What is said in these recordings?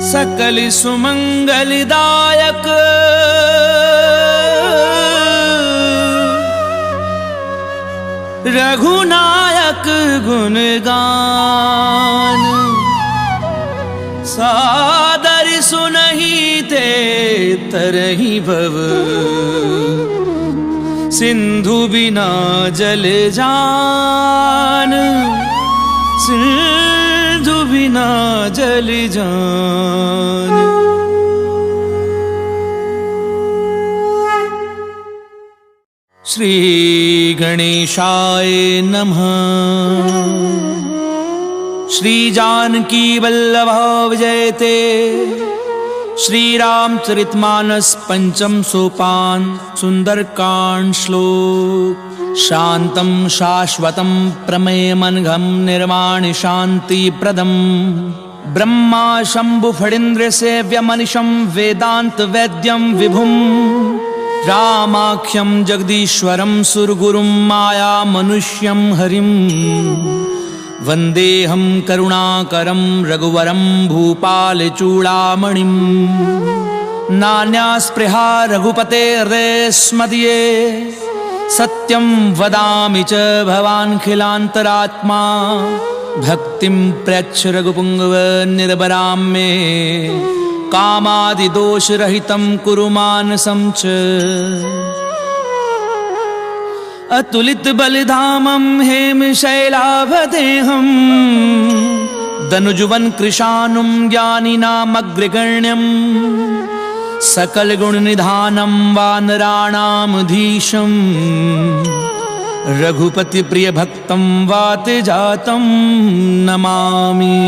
सकल सुमंगलदायक रघुनायक गुणगान सादर सुनहि ते तरहि भव सिंधु बिना जल जान सिंधु बिना जल जान। श्री गणेशाय नमः। श्री जानकी वल्लभ विजयते। श्री रामचरितमानस पंचम सोपान सुंदरकांड श्लोक। शांतं शाश्वतं प्रमेयमनघं निर्वाणि शांति प्रदं ब्रह्मा शंभु फणीन्द्र सेव्यमनिशं वेदांत वैद्यं विभुं रामाख्यं जगदीश्वरं सुरगुरुं माया मनुष्यं हरिं वन्देऽहं करुणाकरं रघुवरं भूपालचूडामणिं। नान्या स्पृहा रघुपतेर्देस्मदीये सत्यं वदामि च भवान्खिलान्तरात्मा भक्तिं प्रयच्छ रघुपुङ्गव निर्भरां मे कामादिदोषरहितं कुरु मानसं च। अतुलित बलिधामं हेमशैलाभदेहं दनुजुवन कृशानुं ज्ञानिनामग्रगण्यं सकल गुण निधानं वानराणामधीशं रघुपति प्रिय भक्तं वात जातं नमामि।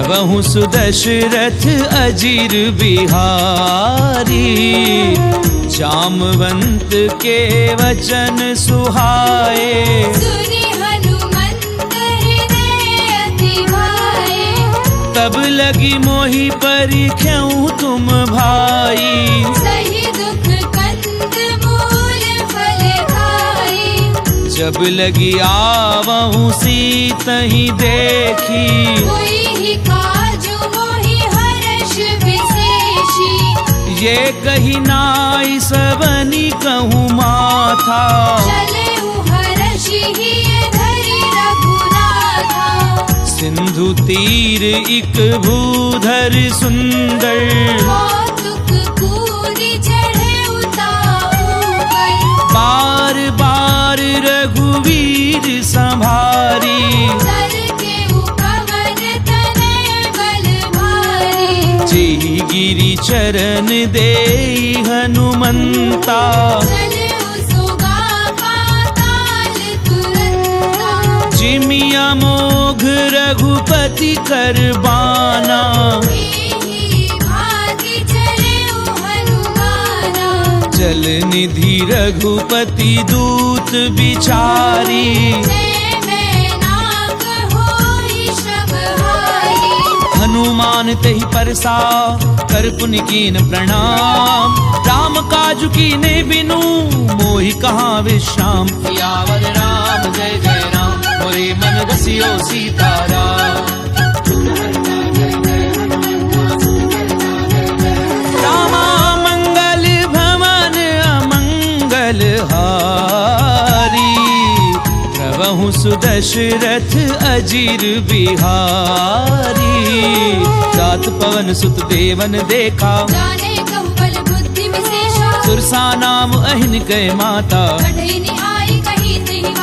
प्रभु सुदशरथ अजीर बिहारी जामवंत के वचन सुहाए सुनि हनुमंत हृदय अति भाए। तब लगी मोहि परिख्यऊ तुम भाई सही दुख कंद मूल फल खाई। जब लगी आवहु सीतहि देखी कोई ही काजु मोहि हर्ष विशेषी। ये कही नाई सबनी कहूँ माथा चलेउ हर्षि हिय धरि रघुनाथा। सिंधु तीर इक भूधर सुंदर कौतुक कूरि चढ़ेउ ताऊ पर। बार बार रघुवीर संभारी तर केउ पवन तनय बल भारी। जी गिरि चरण देई हनुमंता चलेउ सुगा पाताल तुरंता। जिमिया मोघ रघुपति करबाना एहि भाति चलेउ हनुमाना। जल निधि रघुपति दूत बिचारी नाक होई श्रमहारी। हनुमान तेहि परसा कर पुनि कीन प्रणाम राम काजु कीने बिनु मोहि कहाँ विश्राम। सियावर राम जय जय राम मोरे मन बसियो सीताराम। रामा मंगल भवन अमंगल हारी प्रभु सुदशरथ अजीर बिहारी। जात पवन सुत देवन देखा जाने कहु बल बुद्धि विशेषा। सुरसा नाम अहिन कै माता बढ़ई निहाई कही त्रिहि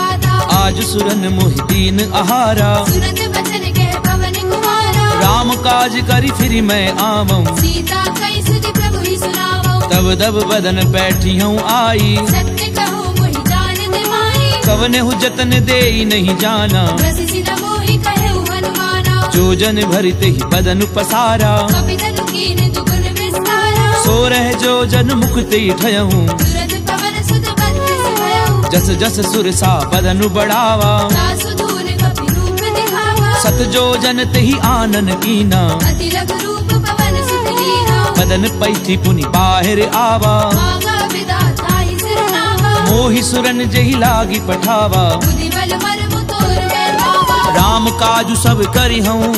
काज सुरन मोहि दीन आहारा। सुनत बचन कह पवन कुमारा। राम काज करि फिर मैं आवऊं, सीता कई सुधि प्रभु ही सुनावो। तब दब बदन बैठी हूँ आई। सत्य कहूँ मोहि जानत माही। कवने हु जतन देई नहीं जाना, बस सिदा मोहि कहु हनुमाना। जो जन भरित ही बदन पसारा। कपि तनु कीन दुगुन विस्तारा। सो रह जो जन मुक्ति ठयहूँ, तुरत पवन सुत बत्तीस भयउ। जस जस सुर सा बदनु बढ़ावा। दासु दूर कपि रूप दिखावा। सत जो जन तेहि आनन कीना, अति लघु रूप पवन सुत लीना। बदन पैठी पुनि बाहिर आवा। मांगा विधाता ही सिरनावा। मोहि सुरन जहि लागी पठावा। बुद्धि बल मर्म तोर है भावा। राम काजु सब करि हूँ,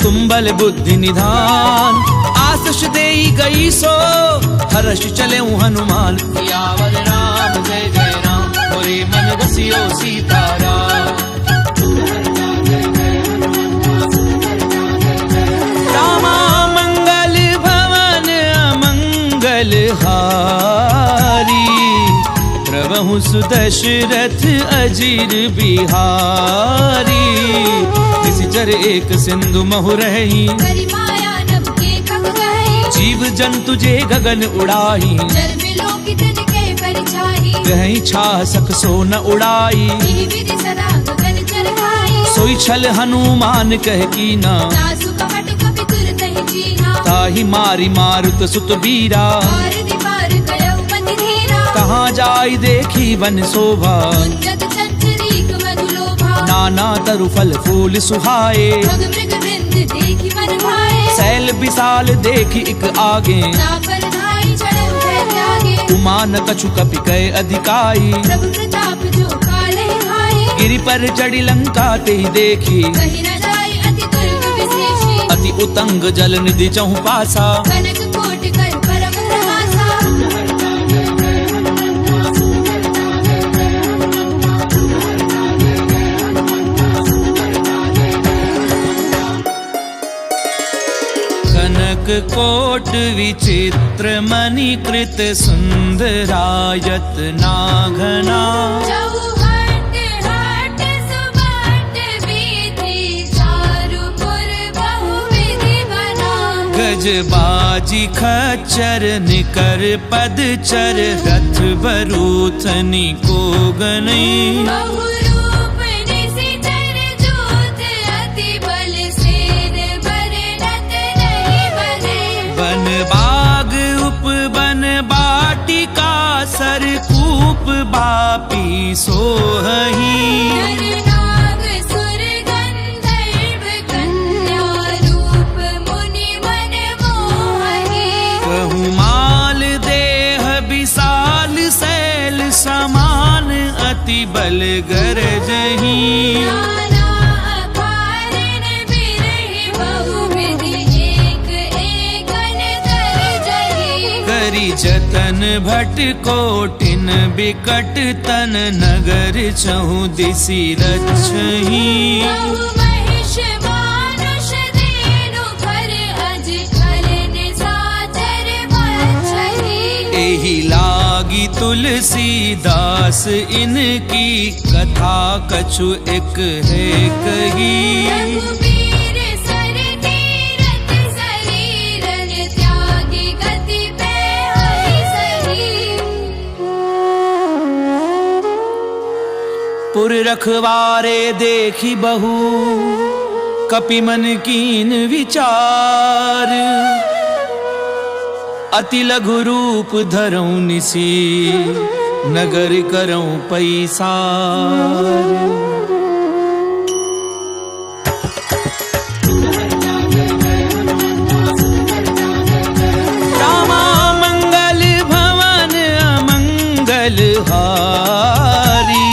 तुम बल बुद्धि निधान। आशीष देई गई सो, हर्ष चले हनुमान। सियावर राम जय जय राम, मोरे मन रसियो सीताराम। रामा मंगल भवन अमंगल हारी, प्रभु सुदशरथ अजीर बिहारी। निशिचर एक सिंधु महु रही, करि माया नभ के कब गए। जीव जंतु जे गगन उड़ाही। जल बिलोकित के परिछाई। कहीं छा सक सो न उड़ाई। इहि विधि सदा गगन चरखाई। सोई छल हनुमान कह कीना, दासु कपट कपि तुरत ही जीना। ताहि मारी मारुत सुत बीरा। पार दीपार कयउ मति धीरा। कहाँ जाई देखी वन शोभा, कुंजत चंचरीक मधुलोभा। नाना तरु फल फूल सुहाए। भग मृग वृंद देखि मन भाए। सैल विशाल देखी इक आगे, तापर धाई चढ़उ भय त्यागे। उमान कछु कपि कय अधिकाई। प्रभु प्रताप जो काले भाई। गिरि पर चढ़ी लंका ते देखी, कहीं न जाए अति दुर्ग विशेषी। अति उतंग जल निधि चहु पासा। कनक कोट कर परम प्रहासा। कनक कोट विचित्र मणिकृत सुंदरायत नाघना। चौहट हट सुबट विधि, चारुपुर बहुविधि बना। गजबाजी खच्चर निकर पदचर, रथ बरूथनी को गनई। बहुरूप निशिचर जूथ, अति बल सेन बरनत नहीं बने। वन बाग उपवन बाटिका, सरकूप बापी सोहही। नर नाग सुर गंधर्व, कन्या रूप मुनि मन मोहहि। बहुमाल देह विशाल, शैल समान अति बल गरजही। नाना अकारण बिरहि, बहुविधि एक एकन दर्जहि। करि जतन भट कोटिन बिकट तन, नगर चहु दिसि रक्षही। बहु महिष मानुष देनु, खर अज खल निशाचर बछहि। एहि लागी तुलसीदास, इनकी कथा कछु एक है कही। रघुबीर सर तीरथ शरीरन, त्यागी गति पे हरि सही। पुर रखवारे देखी बहु, कपि मन कीन विचार। अति लघु रूप धरऊं निसी, नगर करऊं पैसार। रामा मंगल भवन अमंगल हारी,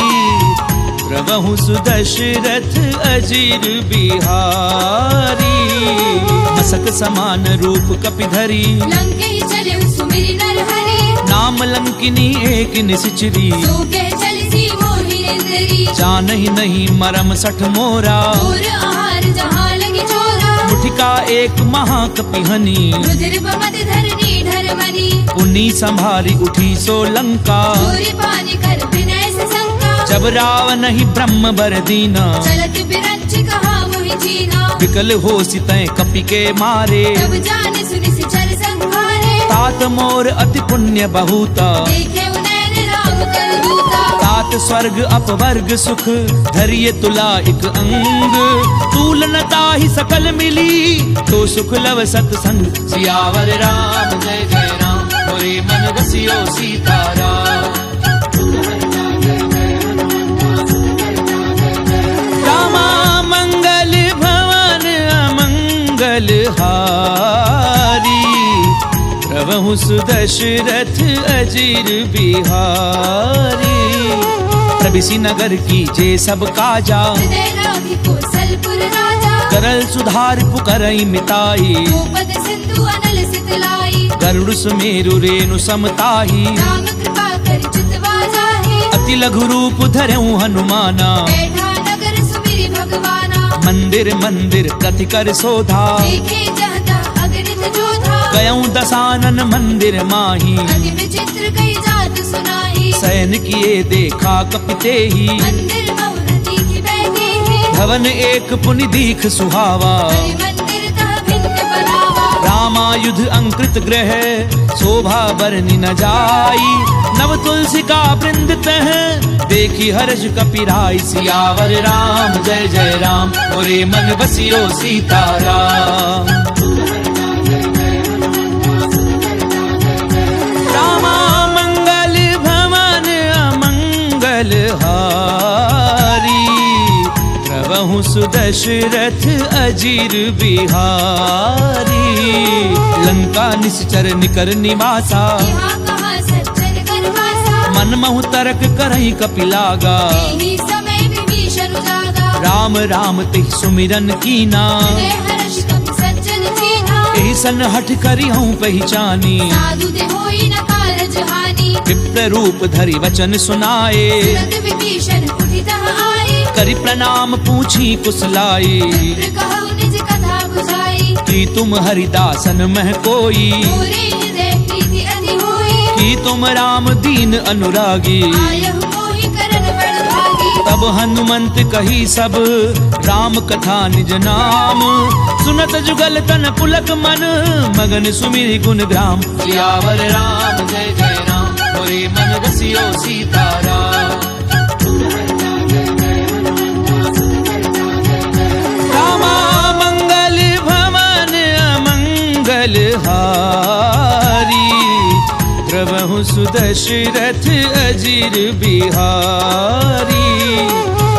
प्रभु सुदशरथ अजीर बिहारी। मसक समान रूप कपि धरी, लंके चले सुमिरि नर हरि। नाम लंकिनी एक निशिचरी। सोके चलसी मोहि इंद्री। जानहि नहीं मरम सठ मोरा, और आहार जहाँ लगे चोरा। मुठिका एक महाकपिहनी, रुधिर बमत धरनी ढरमनी। पुनी संभारी उठी सो लंका। सूर्य पानी कर विनय से शंका। जब रावण ही ब्रह्म बर दीना, चलत बिरंच कहा मोहि जीना। विकल हो सितय कपि के मारे, तब जान सुनि सिचर संहारे। तात मोर अति पुण्य बहुता, देखे उनैन राम कर दूता। तात स्वर्ग अपवर्ग सुख, धरिय तुला एक अंग। तूलनता ही सकल मिली, तो सुख लव सतसंग। सियावर राम जय जय राम, मोरे मन रसियो सीताराम। रामा मंगल भवन अमंगल हारी, प्रभु सुदशरथ अजीर बिहारी। प्रभिसी नगर की जे सब काजा, हृदय राखी कौशलपुर राजा। करल सुधार पुकरई मिताई, गोपद सिंधु अनल सितलाई। गरुड़ सुमेरु रेणु समताही, राम कृपा कर चितवा जाहे। अति लघु रूप धरऊं हनुमाना, बैठा नगर सुमिरि भगवाना। मंदिर मंदिर कथि कर सोधा, देखे जहता अगणित जोधा। गयऊं दसानन मंदिर माही, अति विचित्र कई जात सुनाई। सैन किए देखा कपिते ही, मंदिर बहुरति की बैठे हैं। भवन एक पुनि दीख सुहावा। हरि मंदिर तह भिन्न बनावा। रामायुध अंकृत ग्रह, शोभा बरनि न जाई। नव तुलसी का वृंद तह, देखी हर्ष कपिराई। सियावर राम जय जय राम, मोरे मन बसियो सीताराम। रामा मंगल भवन अमंगल हारी, प्रभु सुदशरथ अजीर बिहारी। लंका निश्चर निकर निवासा, यहाँ कहाँ सज्जन कर वासा। मन महु तरक करहि कपिलागा। यही समय विभीषण जागा। राम राम तिह सुमिरन कीना, हृदय हर्ष कपि सज्जन चीन्हा। एहि सन हठ करी हूँ पहचानी। साधु ते होई न कारज हानि। विप्र रूप धरि वचन सुनाए, तुरत विभीषण उठि तह आए। करि प्रणाम पूछी कुशलाई। विप्र कहु निज कथा बुझाई। कि तुम हरिदासन मह कोई, मोरे हृदय प्रीति अति होई। कि तुम राम दीन अनुरागी। आयहु मोहि करन बड़ भागी। तब हनुमंत कही सब, राम कथा निज नाम। सुनत जुगल तन पुलक मन, मगन सुमिरि गुण ग्राम। सियावर राम जय जय राम, मोरे मन रसियो सीताराम। रामा मंगल भवन अमंगल हारी, प्रभु सुदशरथ अजीर बिहारी।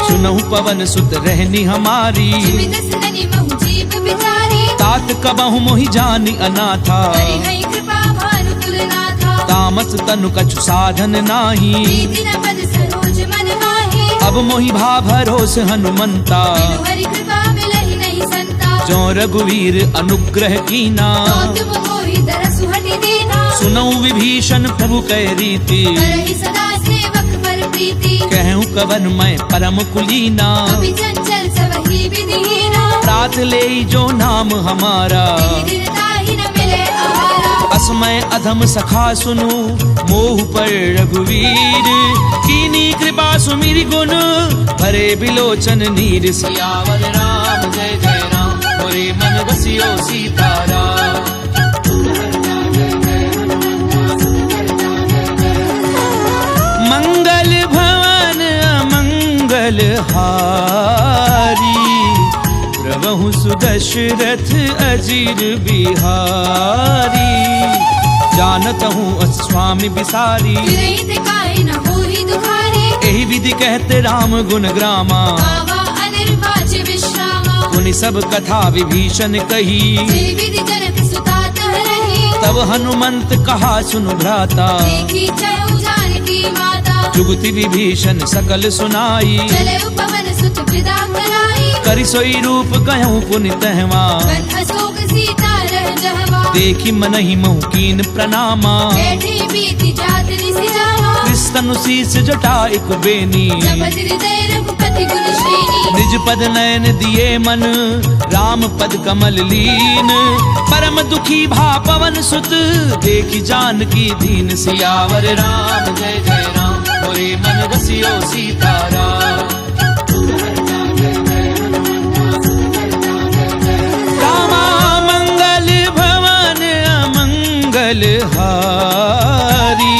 सुनहु पवन सुत रहनी हमारी, जिमि दस ननि महु जीव बिचारी। तात कबहु मोहि जानि अनाथा। हरि कृपा भानु तुलनाथा। तामस तनु कछु साधन नाही, प्रीति न पद सरोज मन माही। अब मोहि भा भरोस हनुमंता। बिनु हरि कृपा मिलहि नहीं संता। जो रघुवीर अनुग्रह कीना, तो तुम मोहि दरसु हटि दीना। सुनऊ विभीषण प्रभु कै रीति। करहि सदा सेवक पर प्रीति। कहूँ कवन मैं परम कुलीना। अभी चंचल सबहि विधिहीना। प्रात ले जो नाम हमारा, दिन ताहि न मिले आहारा। असमय अधम सखा सुनु, मोह पर रघुवीर। कीनी कृपा सुमिरि गुण, भरे बिलोचन नीर। सियावर राम जय जय राम, मोरे मन बसियो सीताराम। मंगल भवन अमंगल हारी, प्रभु सुदशरथ अजीर बिहारी। जानत हूँ स्वामी बिसारी, विरहित काहे न होहि दुखारी। एहि विधि कहते राम गुण ग्रामा। आवा अनिर्वाच विश्रामा। पुनि सब कथा विभीषण कही, जे विधि जनक सुता तह रही। तब हनुमंत कहा सुनु भ्राता। देखी चहु जानकी माता। जुगति विभीषण सकल सुनाई, चले पवन सुत विदा कराई। करि सोई रूप गयऊं पुनि तहवा। वन अशोक सीता रह जहवा। देखी मनहि महु कीन प्रणामा। बैठी बीती जात निसि जावा। कृष्ण शीस जटा एक बेनी, जपत हृदय रघुपति अति गुण श्रेणी। निज पद नयन दिए मन राम पद कमल लीन। परम दुखी भा पवन सुत देखी जानकी दीन। सियावर राम जय जय राम मोरे मन रसियो सीताराम। रामा मंगल भवन अमंगल हारी।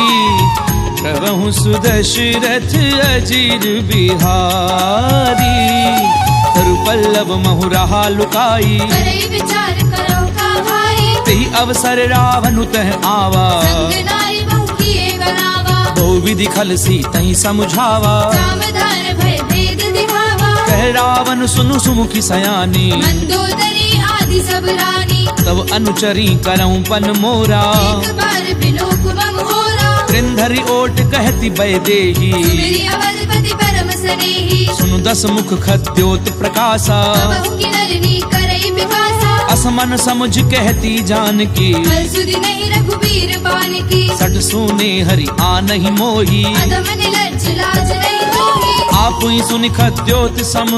प्रभु सुदशरथ अजीर बिहारी। तरुपल्लव महु रहा लुकाई करई विचार करो का भाई। तेहि अवसर रावण तह आवा। संग नारी बहु किए बनावा। बहु विधि खल सी तहि समझावा। सावधान भय भेद दिखावा। कह रावण सुनु सुमुखी सयानी। मंदोदरी आदि सब रानी। तब अनुचरी करऊं पन मोरा। एक बार बिलोक मम होरा। त्रिंधरी ओट कहती बैदेही। सुमिरि अवधपति परम स्नेही। सुनु दस मुख खद्योत प्रकाशा। बहु की नलिनी करई बिपासा। असमन समझ कहती जानकी। हर सुधि नहीं रघुबीर बान की। सट सुने हरि आनहि मोही। अधम निलज्ज लाज नहीं तोही। आपुई सुनि खद्योत सम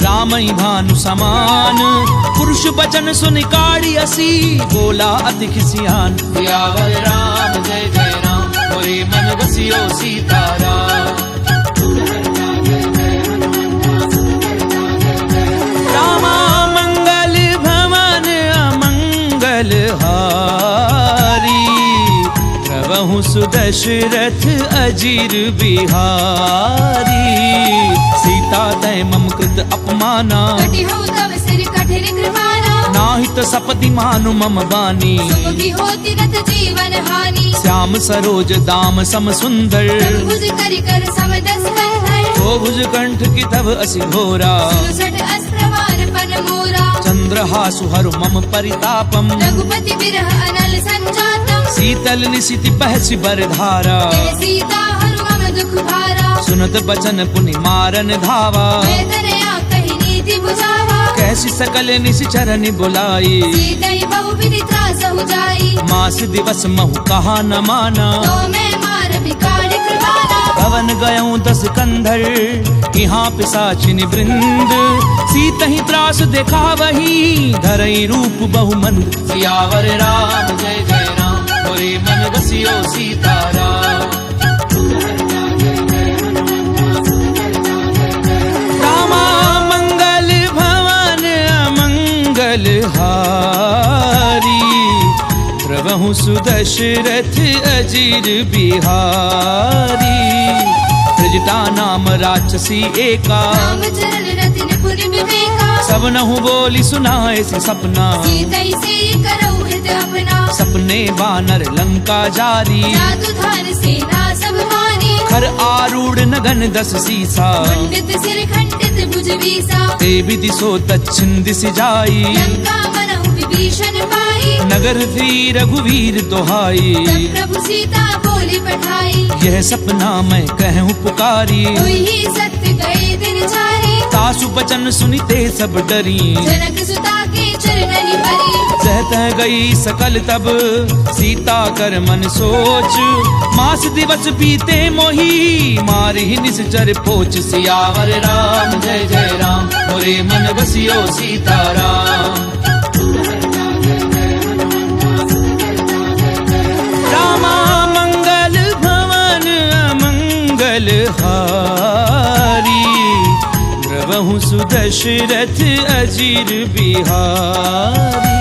रामई भानु समान। पुरुष बचन सुनि काढ़ी असी बोला अति खिसियान। सियावर राम जय जय राम मोरे मन रसियो सीताराम। रामा मंगल भवन अमंगल हारी। प्रभु सुदशरथ अजीर बिहारी। सीता तय मम कृत अपमाना। कटि हो तव सिर कठिन कृपाना। नाहित सपति मानु मम बानी। सुमुखी होती नत जीवन हानि। श्याम सरोज दाम सम सुंदर। भुज करि कर सम दस कंधर। तो भुज कंठ की तव असि घोरा। 67 अस्त्रवार पन मोरा। चंद्रहासु हरु मम परितापम। रघुपति बिरह अनल संजातम। शीतल निशिति बहसि बरधारा। जय सीता हरु मम दुख भारा। सुनत बचन पुनि मारन धावा। मैं तनया कहि नीति बुझावा। कैसी सकल निशिचरनि बुलाई। सीतई बहु विधि त्रासहु जाई। मास दिवस महु कहा न माना। तो मैं मार बिकाड़ कृपाना। पवन गयऊं 10 कंधर यहाँ पिशाचिनि वृंद। सीतहि त्रास देखा वही धरई रूप बहुमंद। सियावर राम जय जय राम मोरे मन रसियो सीताराम। रामा मंगल भवन अमंगल हारी। प्रभु सुदशरथ अजीर बिहारी। त्रिजटा नाम राक्षसी एका। राम चरण रतिन पुर विवेका। सब नहु बोली सुनाए से सपना। सीतई से करऊ हित अपना। सपने बानर लंका जारी। जादू धार सेना सब मानी। खर आरूढ़ नगन 10 सीसा। खंडित सिर खंडित भुज बीसा। ते विधि सो दक्षिण दिशि जाई। लंका मनहु विभीषण पाई। नगर श्री रघुवीर दोहाई। तब प्रभु सीता बोली पठाई। यह सपना मैं कहूँ पुकारी। ही सत्य गए दिन चारे। सासु बचन सुनिते सब डरी। जनक सुता के चरणनि भरी। सहत गई सकल तब सीता कर मन सोच। मास दिवस बीते मोही मारी निश्चर पोच। सियावर राम जय जय राम मोरे मन बसियो सीताराम। रामा मंगल भवन अमंगल हारी। प्रभु सुदशरथ अजीर बिहारी।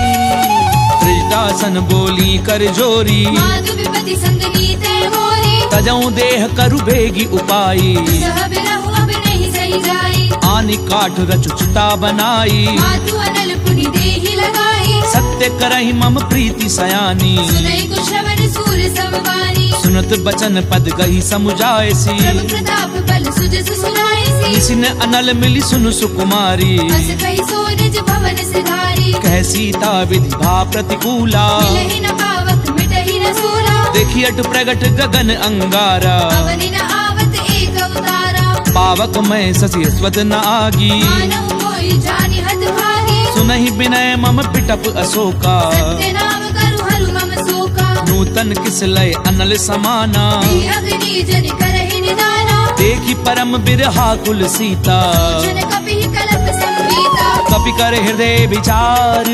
त्रिजटासन बोली कर जोरी। माधु विपति संगनी तय मोरी। तजऊं देह करु बेगी उपाई। सह बिरहु अब नहीं सही जाई। आनि काठ रचुचिता बनाई। माधु अनल पुनि देहि लगाई। सत्य करहि मम प्रीति सयानी। सुनई को श्रवण सूर समवानी। सुनत बचन पद गही समुझायसी। प्रभु प्रताप बल सुजस सुनाईसी। निसिन अनल मिली सुनु सुकुमारी। अस कहि सो निज भवन सिधारी। कह सीता विधि भा प्रतिकूला। मिलहि न पावक मिटहि न सूला। देखी अट प्रगट गगन अंगारा। पवनि न आवत एक अवतारा। पावक मैं शशि स्वत न आगी। मानव मोहि जानि हत भागी। सुनहि विनय मम पिटप अशोका। सत्य नाम करु हरु मम शोका। नूतन किस लय अनल समाना। दी अग्नि जनि करहि निदाना। देखी परम बिरहा कुल सीता जन कपि कलप संगीता कपि कर हृदय विचार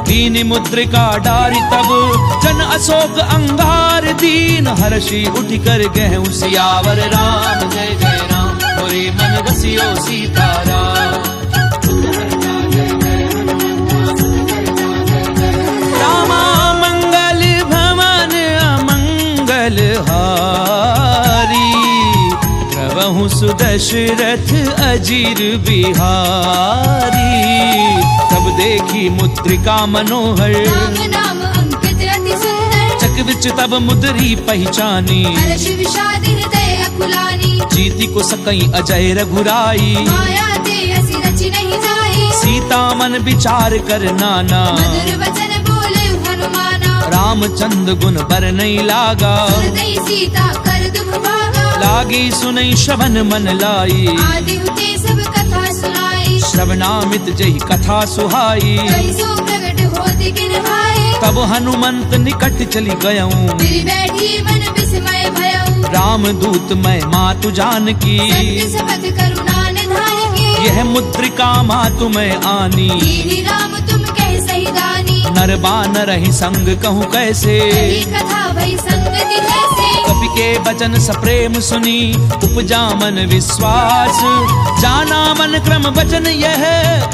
दीन मुद्रिका डारी तब जन अशोक अंगार दीन हर्षि उठ कर गहु सियावर राम जय जय राम मोरे मन बसियो सीताराम रामा मंगल भवन अमंगल हारी प्रभु सुदशरथ अजीर बिहारी तब देखी मुद्रिका मनोहर राम नाम अंकित अति सुंदर चक विच तब मुद्री पहचानी हर्ष विषाद हृदय अकुलानी जीती को सकई अजय रघुराई माया ते असी रचि नहीं जाई सीता मन विचार कर नाना मधुर वचन बोले हनुमाना रामचंद्र गुण बर नहीं लागा हृदय सीता कर दुख भागा लागी सुनई श्रवण मन लाई आदि हुते सब कथा सुनाई श्रवणामित जही कथा सुहाई कई सो प्रगट होति किन भाई तब हनुमंत निकट चली गयऊं गिर बैठी मन विस्मय भयऊ राम दूत मैं मातु जानकी सत्य शपथ करुणा निधान की यह मुद्रिका मातु मैं आनी दीनी राम तुम कह सही दानी नर बानर ही संग कहूँ कैसे कही कथा भई संगति जैसे कपि के वचन सप्रेम सुनी उपजा मन विश्वास जाना मन क्रम वचन यह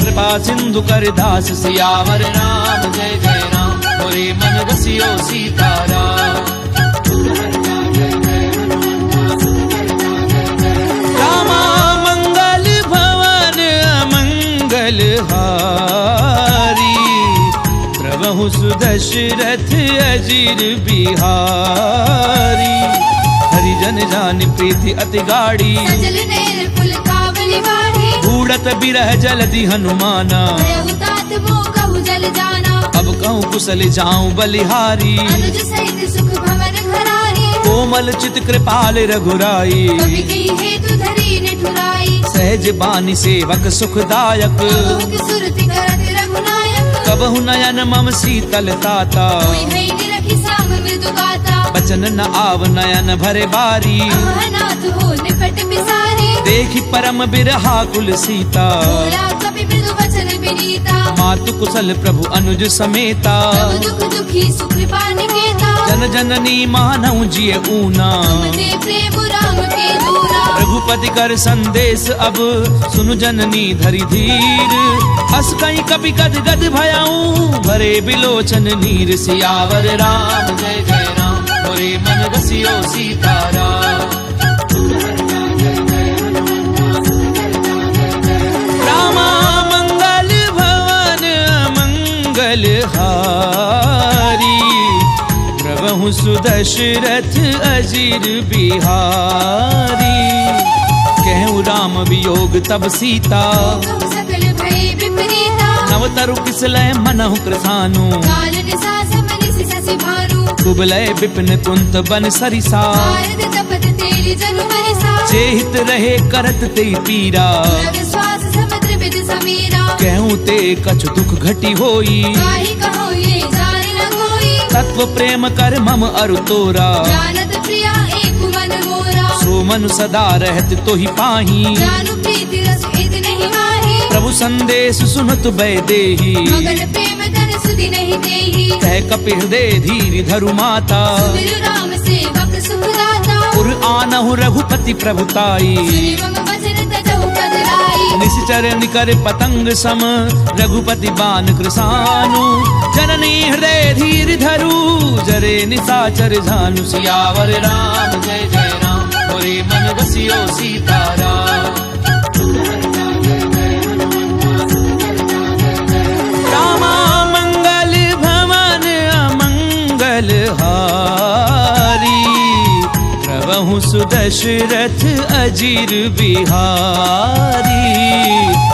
कृपा सिंधु कर दास सियावर राम जय जय राम मोरे मन बसियो सीताराम रामा मंगल भवन अमंगल हारी प्रभु सुदशरथ अजीर बिहारी हरिजन जान प्रीति अति गाड़ी सजल नेर पुल कावली बाढ़ी बूढ़त बिरह जलधि हनुमाना भयउ तात मोह कहु जल जाना अब कहूँ कुशल जाऊं बलिहारी अनुज सहित सुख भवन घराही कोमल चित कृपाल रघुराई कवि कही हेतु धरी निठुराई सहज बानी सेवक सुखदायक कबहुक सुरति करत रघुनायक कबहु नयन मम शीतल ताता कोई है निरखि साम मृदु गाता बचन न आव नयन भरे बारी अहनाथ हो निपट बिसारी देखी परम बिरहा कुल सीता बोला कपि मृदु वचन विनीता मातु कुशल प्रभु अनुज समेता प्रभु दुख दुखी सुख कृपा निकेता जन जननी मानव जिय ऊना तुमते प्रेम राम के दूरा रघुपति कर संदेश अब सुनु जननी धरि धीर अस कहीं कपि गद गद भयाऊं भरे बिलोचन नीर सियावर राम जय जय राम मोरे मन बसियो सीताराम रामा मंगल भवन अमंगल हारी प्रभु सुदशरथ अजीर बिहारी कहूँ राम वियोग तब सीता कहु सकल भय विपरीता नव तरु किसलय मनहु कृसानु काल निसा समनिसि शशि भानु कुबलय विपिन कुंत बन सरिसा भारत तपत तेली जनु मरिसा चेहित रहे करत ते पीरा विश्वास समुद्र विद समीरा कहूँ ते कछु दुख घटी होई काहि कहो ये जान न कोई तत्व प्रेम कर मम अरु तोरा जानत प्रिया एक मन मोरा सो मनु सदा रहत तो ही पाही जानु प्रीति रस इत नहीं माही प्रभु संदेश सुनत बै देही मगन प्रेम धन सुधि नहीं देही कह कपि हृदय धीर धरु माता सुमिरु राम सेवक सुखदाता पुर आनहु रघुपति प्रभुताई सुनि मम वचन तजहु पद लाई निश्चर निकर पतंग सम रघुपति बान कृसानु जननी हृदय धीर धरु जरे निशाचर झानु सियावर राम जय जय राम मोरे मन बसियो सीताराम रामा मंगल भवन अमंगल हारी प्रभु सुदशरथ अजीर बिहारी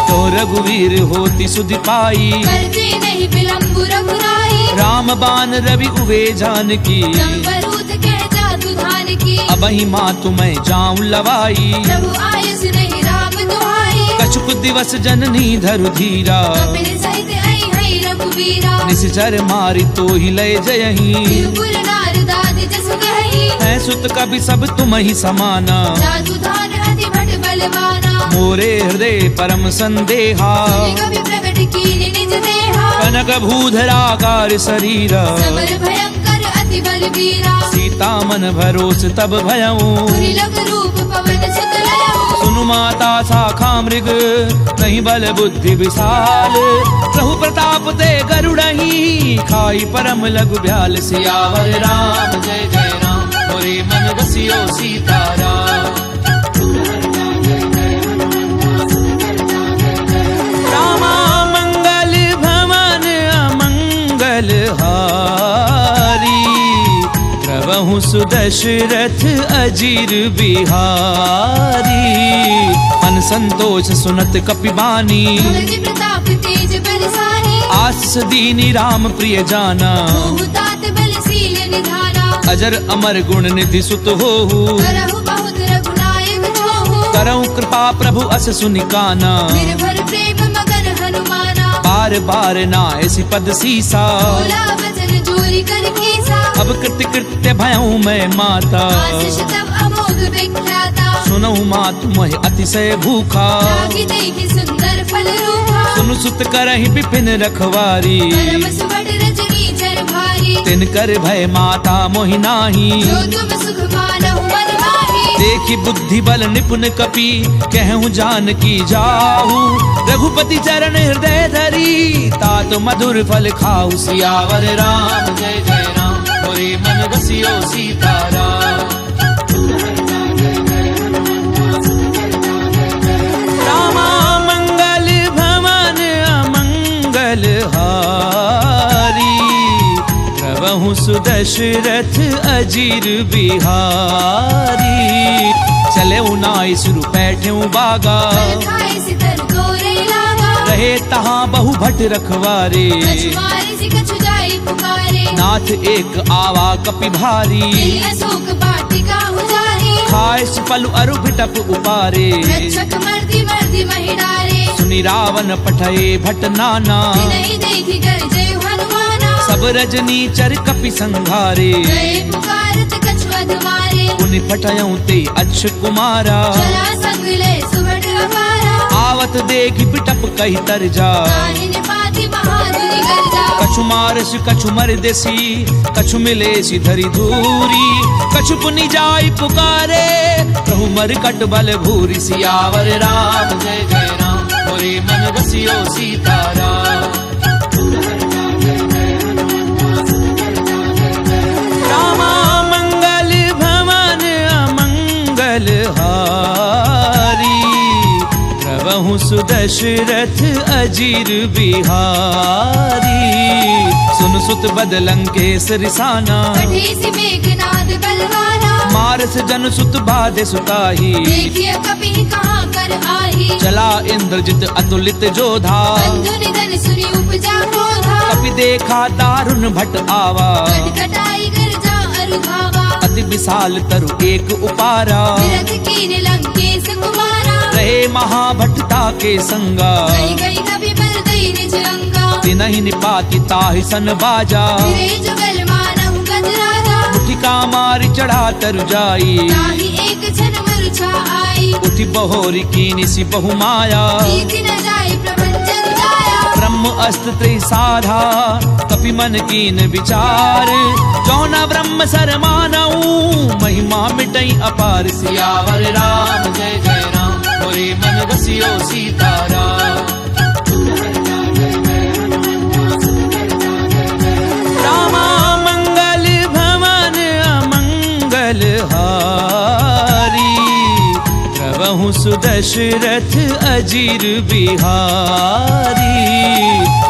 तो रघुवीर होती सुधि पाई करते नहीं विलंब रघुराई राम बान रवि उवे जानकी जम्बरूत कह जातु धान की अबहि मातु मैं जाऊं लवाई प्रभु आयुष नहीं राम दुहाई कछुक दिवस जननी धरु धीरा कपिल सहित आई है रघुवीरा निश्चर मारि तो ही लय जयही तिरुपुर नारदादि जसु गही है मैं सुत कवि सब तुम ही समाना, जादूधान अति भट बलवाना, मोरे हृदय परम संदेहा, कवि प्रकट कीन निज देहा, कनक भूधराकार शरीरा, समर भयंकर अति बलवीरा, सीता मन भरोस तब भयऊ, पुरी लग रूप पवन सुत लयऊ, सुनु माता शाखा मृग, नहीं बल बुद्धि विशाल, प्रभु प्रताप ते गरुड़ही, खाई परम लघु ब्याल, सियावर राम जय जय राम, मोरे मन बसियो सीताराम। रामा मंगल भवन अमंगल हारी, प्रभु सुदशरथ अजीर बिहारी, मन संतोष सुनत कपिबानी, तुलसी प्रताप तेज बलसानी, आस दीनी राम प्रिय जाना, तात बलशील निधाना, अजर अमर गुण निधि सुत होहु, करहु बहुत रघुनायक छोहु, करहु कृपा प्रभु अस सुनिकाना, निर्भर प्रेम मगन हनुमाना, बार बार नायसि पद सीसा, बोला वचन जोरी कर कीसा, अब कृत्य कृत्य भयऊ मैं माता, आशीष तब अमोघ विख्याता, सुनऊ मात मोह अतिशय भूखा, लागी देखी सुंदर फल रूपा, सुनु सुत करहि विपिन रखवारी, परम सुबट रजनी चर भारी, तिन कर भय माता मोहि नाही, जो तुम सुख मानहु मन माही, देखी बुद्धि बल निपुण कपि, कहूँ जान की जाहू, रघुपति चरण हृदय धरी, तात मधुर फल खाऊ, सियावर राम जय जय राम, मोरे मन बसियो सीताराम। रामा मंगल भवन अमंगल हारी, प्रभु सुदशरथ अजीर बिहारी, चले उनाई सुरु बैठे बागा, खाए सितर तोरे लागा, रहे तहाँ बहु भट रखवारे, कछु मारे से कछु जाई पुकारे, नाथ एक आवा कपि भारी, दिल अशोक वाटिका उजारी, खाए पलु अरु बिटप उपारे, रक्षक मर्दी मर्दी महिडारे, सुनि रावण पठये भट नाना, नहीं देखी कर जय हनुमाना, सब रजनी चर कपि संघारे, गए पुकारत कछु अधमारे, पुनि पठयऊ ते अक्ष कुमारा, चला संग ले सुबट अपारा, आवत देखि बिटप कही तर जा, काहिन पाति बहादुरी गर्जा, कछु मारस कछु मर देसी, कछु मिले धरी धूरी, कछु पुनि जाई पुकारे, प्रभु मर कट बल भूरी, सियावर राम जय जय राम, मोरे मन बसियो सीताराम। रामा मंगल भवन अमंगल हारी, प्रभु सुदशरथ अजीर बिहारी, सुन सुत बदलंकेश रिसाना, कठेसी मेघनाद बलवाना, मारस जन सुत बाधे सुताही, देखिए कपि कहाँ कर आही, चला इंद्रजित अतुलित जोधा, बंधु निधन सुनी उपजा क्रोधा, कपि देखा दारुण भट आवा, कटकटाई गर्जा अरुधावा, अति विशाल तरु एक उपारा, विरथ कीन लंकेश कुमारा, रहे महाभटता के संगा, गई गई कपि बल दई निज अंगा, तिनहि निपाति ताहि सन बाजा, फिरे जुगल मानहु गजराजा, मुठिका मारि चढ़ा तरु जाई, ताहि एक क्षण मरुछा आई, उठि बहोरी कीनिसि बहु माया, जीति न जाय प्रपंचन जाया, ब्रह्म अस्त्र त्रिसाधा, कपि मन कीन विचार, जौना ब्रह्म सर मानऊ, महिमा मिटई अपार, सियावर राम जय जय राम, मोरे मन बसियो सीताराम। रामा मंगल भवन अमंगल हारी, प्रभु सुदशरथ अजीर बिहारी,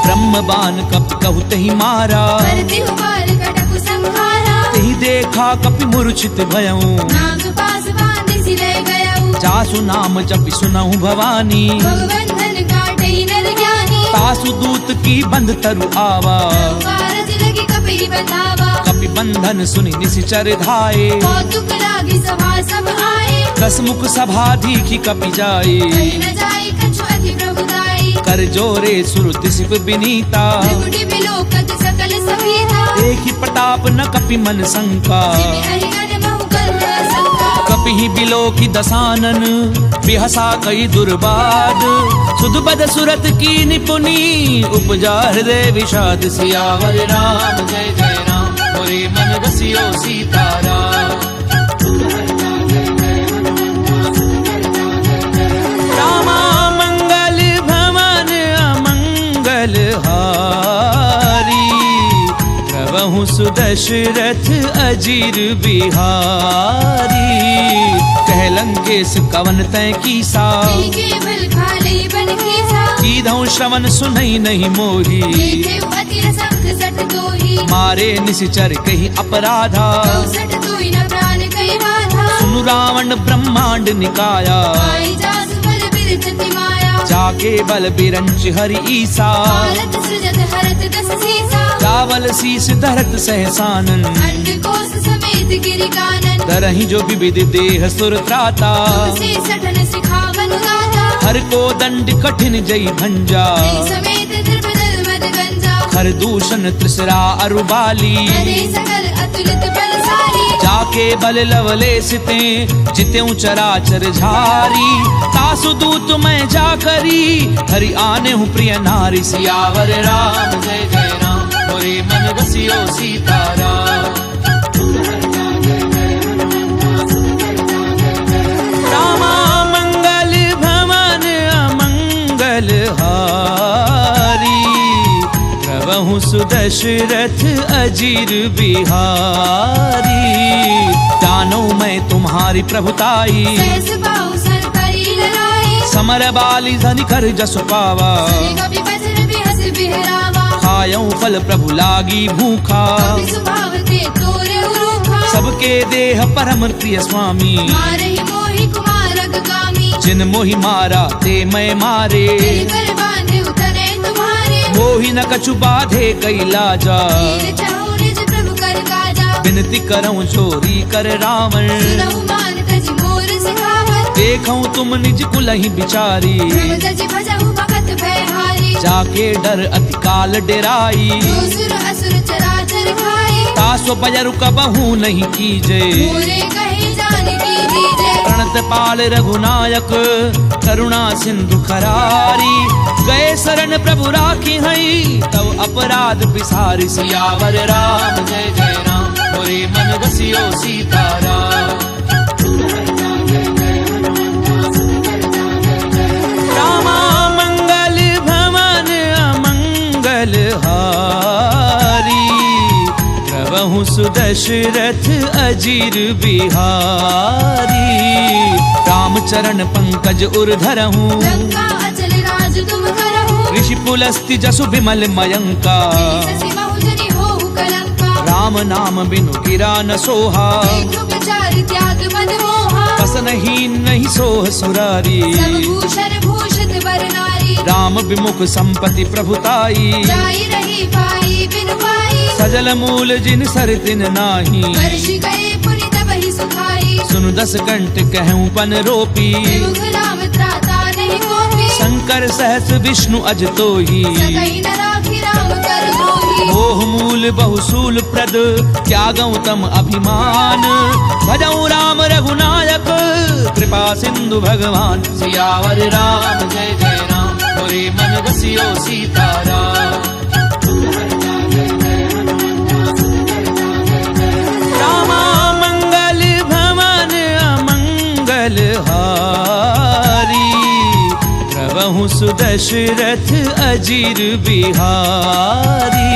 ब्रह्म बाण कपि कहु तहि मारा, करति हुबार कटक संहारा, तहि देखा कपि मूर्छित भयऊ, नाग पास बांधि सिले गयऊ, जासु नाम जपि सुनहु भवानी, भगवंधन काटई नर ज्ञानी, तासु दूत की बंध तरु आवा, कारज लगी कपि बतावा, कपि बंधन सुनि निशिचर धाये, कौतुक लागी सभा सब आए, दस मुख सभा दीखी कपि जाए, कहीं न जाए कछु अति प्रभुदाई, कर जोरे सुर दिसिप बिनीता, त्रिकुटी बिलोकत सकल सभीता, देखी प्रताप न कपि मन शंका, जिमि अहिगन बहु कर पिहि बिलो की दसानन बिहसा कई दुर्बाद सुध बद सुरत की निपुनी उपजा हृदय विषाद सियावर राम जय जय राम मोरे मन रसियो सीताराम रामा मंगल भवन अमंगल हारी प्रभु सुदशरथ अजीर बिहारी कह लंकेश कवन तय कीसा केवल खाले बन कीसा सीधौ श्रवण सुनई नहीं मोही देखे अतिर संख सट तोही मारे निश्चर कही अपराधा सट तोही न प्राण कई बाधा सुनु रावण ब्रह्मांड निकाया आई जासु बल बिरचति माया जाके बल बिरंच हरि ईसा भारत सृजत हरत दस सीसा चावल शीस धरत सहसानन अंड कोस समेत गिरि कानन दरहि जो विविध देह सुर त्राता से सठन सिखावन गाथा हर को दंड कठिन जई भंजा समेत द्रपदल मद गंजा हर दूषण त्रिसरा अरुबाली हरे सकल अतुलित बलशाली जाके बल लवलेसिते जित्यों चराचर झारी तासु दूत मैं जा करी हरि आने हूँ प्रिय नारी सियावर राम जय जय राम मोरे मन रसियो सीताराम रामा मंगल भवन अमंगल हारी प्रभु सुदशरथ अजीर बिहारी जानो मैं तुम्हारी प्रभुताई सहस पाऊ सर करी लड़ाई समर बाली धनि कर जसु पावा कभी बजर बिहस बिहरावा खायऊ फल प्रभु लागी भूखा कभी सुभावते तोरे उरूखा सबके देह परम प्रिय स्वामी मारे मोहि कुमारक कामी जिन मोहि मारा ते मैं मारे तेरे कर बांधे उतरे तुम्हारे मोहि न कछु बाधे कैलाजा वीर चाहु निज प्रभु कर काजा विनती करऊं चोरी कर रावण सुनहु मान तज मोर सिखावन देखऊं तुम निज कुलहि बिचारी प्रभु तज भजहु भगत भयहारी जाके डर अति काल डेराई जो सुर असुर चराचर खाई तासो बजरु कबहू नहीं कीजे मोरे कहे जान की दीजे प्रणत पाल रघुनायक करुणा सिंधु खरारी गए शरण प्रभु राखी हई तव अपराध बिसारी सियावर राम जय जय राम मोरे मन रसियो सीताराम रामा मंगल भवन अमंगल हारी प्रभु सुदशरथ अजीर बिहारी रामचरण पंकज उर्धरहूँ लंका अचल राज तुम करहु ऋषि पुलस्ति जसु विमल मयंका ससी बहुजनी होहु कलंका राम नाम बिनु गिरा न सोहा देखो विचार त्याग मद मोहा बसनहीन नहीं सोह सुरारी सब भूषण भूषित वर नारी राम विमुख संपत्ति प्रभुताई जाई रही पाई बिन पाई सजल मूल जिन सर तिन नाही वर्ष गए पुनि तब ही सुखाई सुनु दस कंठ कहूँ पन रोपी मुख राम त्राता नहीं कोपी शंकर सहस विष्णु अज तोही सकई न राखी राम कर दोही मोह मूल बहुसूल प्रद त्यागऊ तम अभिमान भजऊ राम रघुनायक कृपा सिंधु भगवान सियावर राम जय जय राम मोरे मन रसियो सीताराम रामा मंगल भवन अमंगल हारी प्रभु सुदशरथ अजीर बिहारी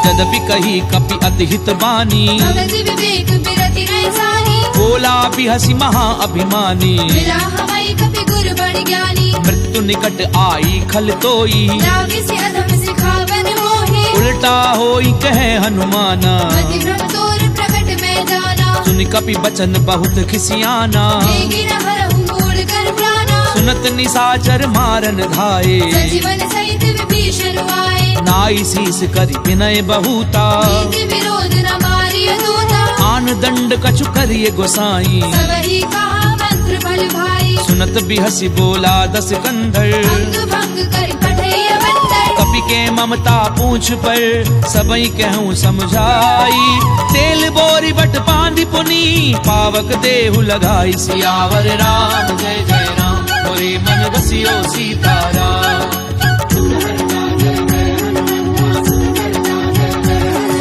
यद्यपि कही कपि अति हित बानी भगत विवेक बिरति नहीं सानी बोला भी हसी महा अभिमानी मिला हमारी कपि गुरु बड़ ज्ञानी मृत्यु निकट आई खल तोई लागे से अधम सिखावन मोहे उल्टा होई कहे हनुमाना मति भ्रम तोर प्रकट में जाना सुन कपि बचन बहुत खिसियाना देगी न हरहु मूल कर प्राणा सुनत निसाचर मारन धाये सजीवन सहित विभीषण आए नाई शीस करि विनय बहुता नीति विरोध न मारिय दूता आन दंड कछु करिए गोसाई सब ही कहा मंत्र बल भाई सुनत बिहसी बोला दस कंधर अंग भंग कर पठैय बंदर कपि धरि के ममता पूछ पर सबई कहूँ समझाई। तेल बोरी बट बांधी पुनी पावक देहु लगाई। सियावर राम जय जय राम मोरे मन बसियो सीताराम।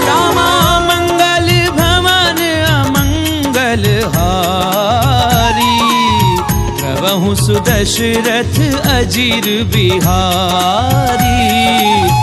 रामा मंगल भवन अमंगल हारी प्रभु सुदशरथ अजीर बिहारी।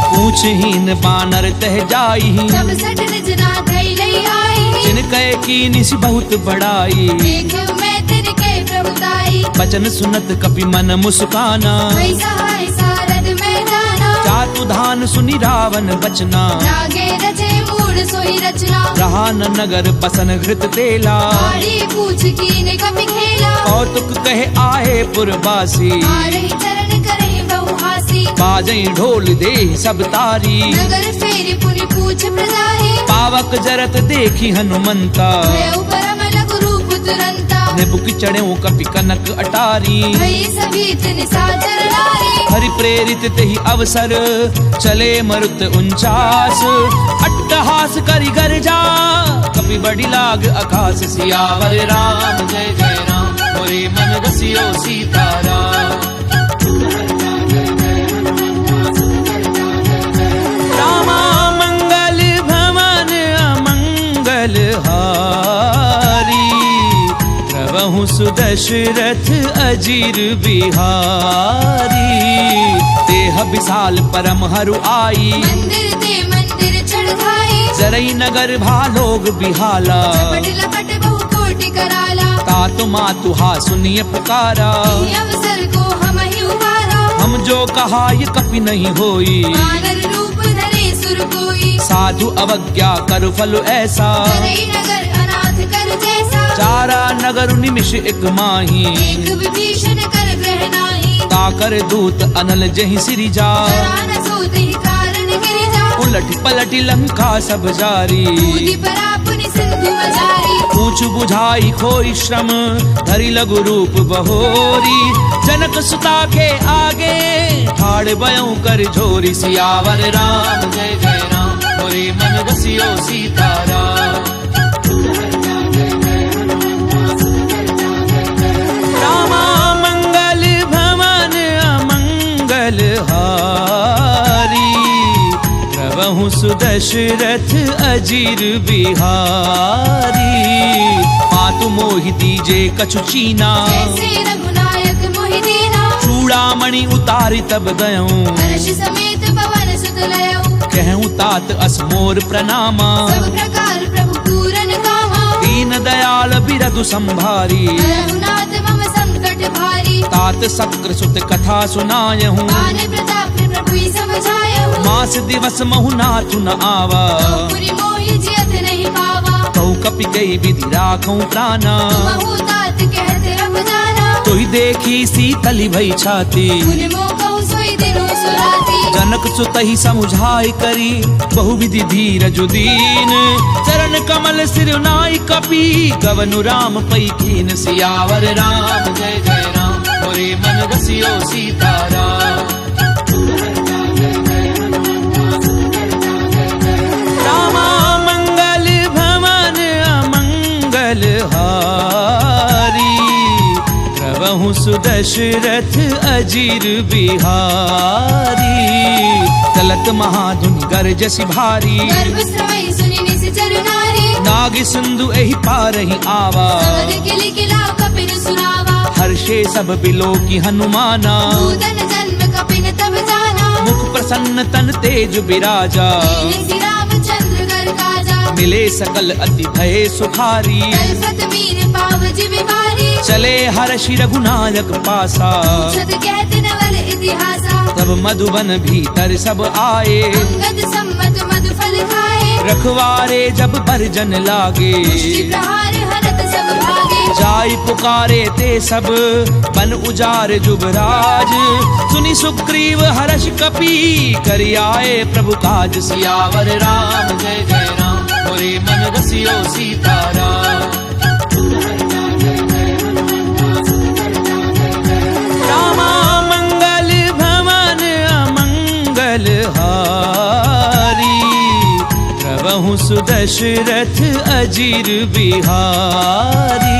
पूछहीन बानर तह जाई सब सट निजना धई लई आई। जिन कह की निस बहुत बड़ाई देखो मैं तिन के प्रभुताई। बचन सुनत कपि मन मुस्काना भई सहाय सारद में जाना। जातु धान सुनि रावण बचना लागे रचे मूड सोई रचना। रहा न नगर बसन घृत तेला आड़ी पूछ कीने कपि खेला। कौतुक कहे आए पुरवासी आ रही चरण करे बहुहासी। बाजई ढोल दे सब तारी नगर फेरी पुनि पूछ प्रजाहि। पावक जरत देखी हनुमंता भयउ परम लघु रूप तुरंता। निबुक चढ़ऊ कपि कनक अटारी भई सभीत निशाचर नारी। हरि प्रेरित तेहि अवसर चले मरुत 49 अट्टहास करि गर्जा कपि बड़ी लाग आकाश। सियावर राम जय जय राम मोरे मन बसियो सीताराम। रामा मंगल भवन अमंगल हारी प्रभु सुदशरथ अजीर बिहारी। देह विशाल परम हरु आई मंदिर ते मंदिर चढ़ाई। जरई नगर भालोग बिहाला लपट लपट बहु कोटि कराला। तातु मातु हा सुनिए पुकारा। इहि अवसर को हम ही उबारा। हम जो कहा ये कपि नहीं होई वानर रूप धरे सुर कोई। साधु अवज्ञा कर फल ऐसा करई नगर अनाथ कर जैसा। चारा नगर निमिष एक माही एक विभीषण कर ग्रह नाही। ताकर दूत अनल जहि सिरि जा करा न सोते ही कारण गिरिजा। उलट पलट लंका सब जारी कूदी परा पुनि सिंधु मजारी। पूछ बुझाई खोई श्रम धरि लघु रूप बहोरी। जनक सुता के आगे ठाड़ बयऊ कर झोरी। सियावर राम जय जय राम मोरे मन बसियो सीताराम। रामा मंगल भवन अमंगल हारी प्रभु सुदशरथ अजीर बिहारी। मातु मोहि दीजे कछु चीना जैसे रघुनायक मोहि दीना। चूड़ामणि उतारी तब गयऊं हर्ष समेत पवन सुत लयऊ। कहूँ तात असमोर प्रणामा। सब प्रकार प्रभु पूरन कामा। दीन दयाल बिरधु संभारी रघुनाथ मम संकट भारी। तात शक्र सुत कथा सुनायहूँ आन प्रताप प्रभु समझायहु। मास दिवस महु नाथु न आवा पुरि मोहि जियत नहीं पावा। कहु कपि कई विधि राखूं प्राणा। महु तात कहत रब जाना। तोहि देखी सीतली भई छाती पुनि मोह कहु सोई दिनु सुराती। जनक सुतहि समुझाई करी बहुविधि धीरज दीन। चरण कमल सिर नाई कपि गवनु राम पई कीन। सियावर राम जय जय राम मोरे मन बसियो सीताराम। रामा मंगल भवन अमंगल हारी प्रभु सुदशरथ अजीर बिहारी। चलत महाधुनि गरजसि भारी गर्भ स्रवई सुनि निश्चर नारी। नाग सिंधु एहि पारहि आवा समर किलि किला कपिन सुनावा। हर्षे सब बिलो की हनुमाना। भूतन जन्म कपिन तब जाना। मुख प्रसन्न तन तेज बिराजा। श्री रामचंद्र कर काजा। मिले सकल अति भय सुखारी। कल्पत मीर पाव जिवि भारी। चले हर्षि रघुनायक पासा। छत कहत नवल इतिहासा। तब मधुबन भीतर सब आए अंगद सम्मत मधु फल खाए। रखवारे जब बरजन लागे मुष्टि प्रहार हरत सब भागे। जाय पुकारे ते सब बन उजार जुबराज। सुनि सुग्रीव हर्ष कपि करि आए प्रभु काज। सियावर राम जय जय राम मोरे मन बसियो सीताराम। रामा मंगल भवन अमंगल हारी सुदशरथ अजीर बिहारी।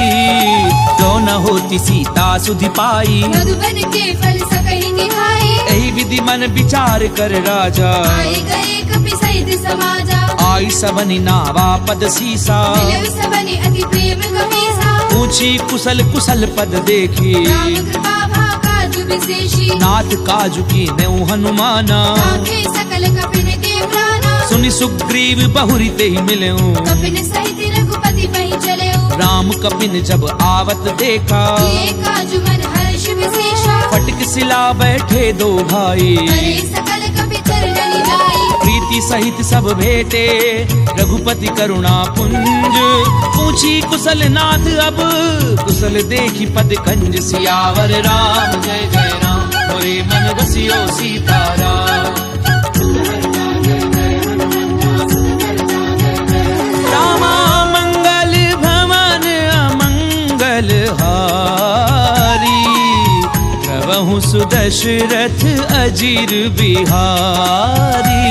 लो न होती सीता सुधि पाई, मधुबन के फल सकहि निभाए। यही विधि मन विचार कर राजा, आए गए कपि सहित समाजा। आई सबनि नावा पद सीसा, मिलउ सबनि अति प्रेम गमीसा। पूछी कुशल कुशल पद देखी, राम कृपा भा काजु विशेषी। नाथ काजु की नेउ हनुमाना। आंखे सकल कपिन के प्राणा। सुनि सुग्रीव बहुरी ते ही मिलेऊ, कपिन सहित रघुपति पहि चलेउ। राम कपिन जब आवत देखा, किए काजु मन हर्ष विशेषा। फटक सिला बैठे दो भाई, करे सकल कपि चरणनि जाई। प्रीति सहित सब भेटे रघुपति करुणा पुंज। पूछी कुशल नाथ अब कुशल देखी पद कंज। सियावर राम जय जय राम, मोरे मन बसियो सीताराम। रामा मंगल भवन अमंगल हारी, प्रभु सुदशरथ अजीर बिहारी।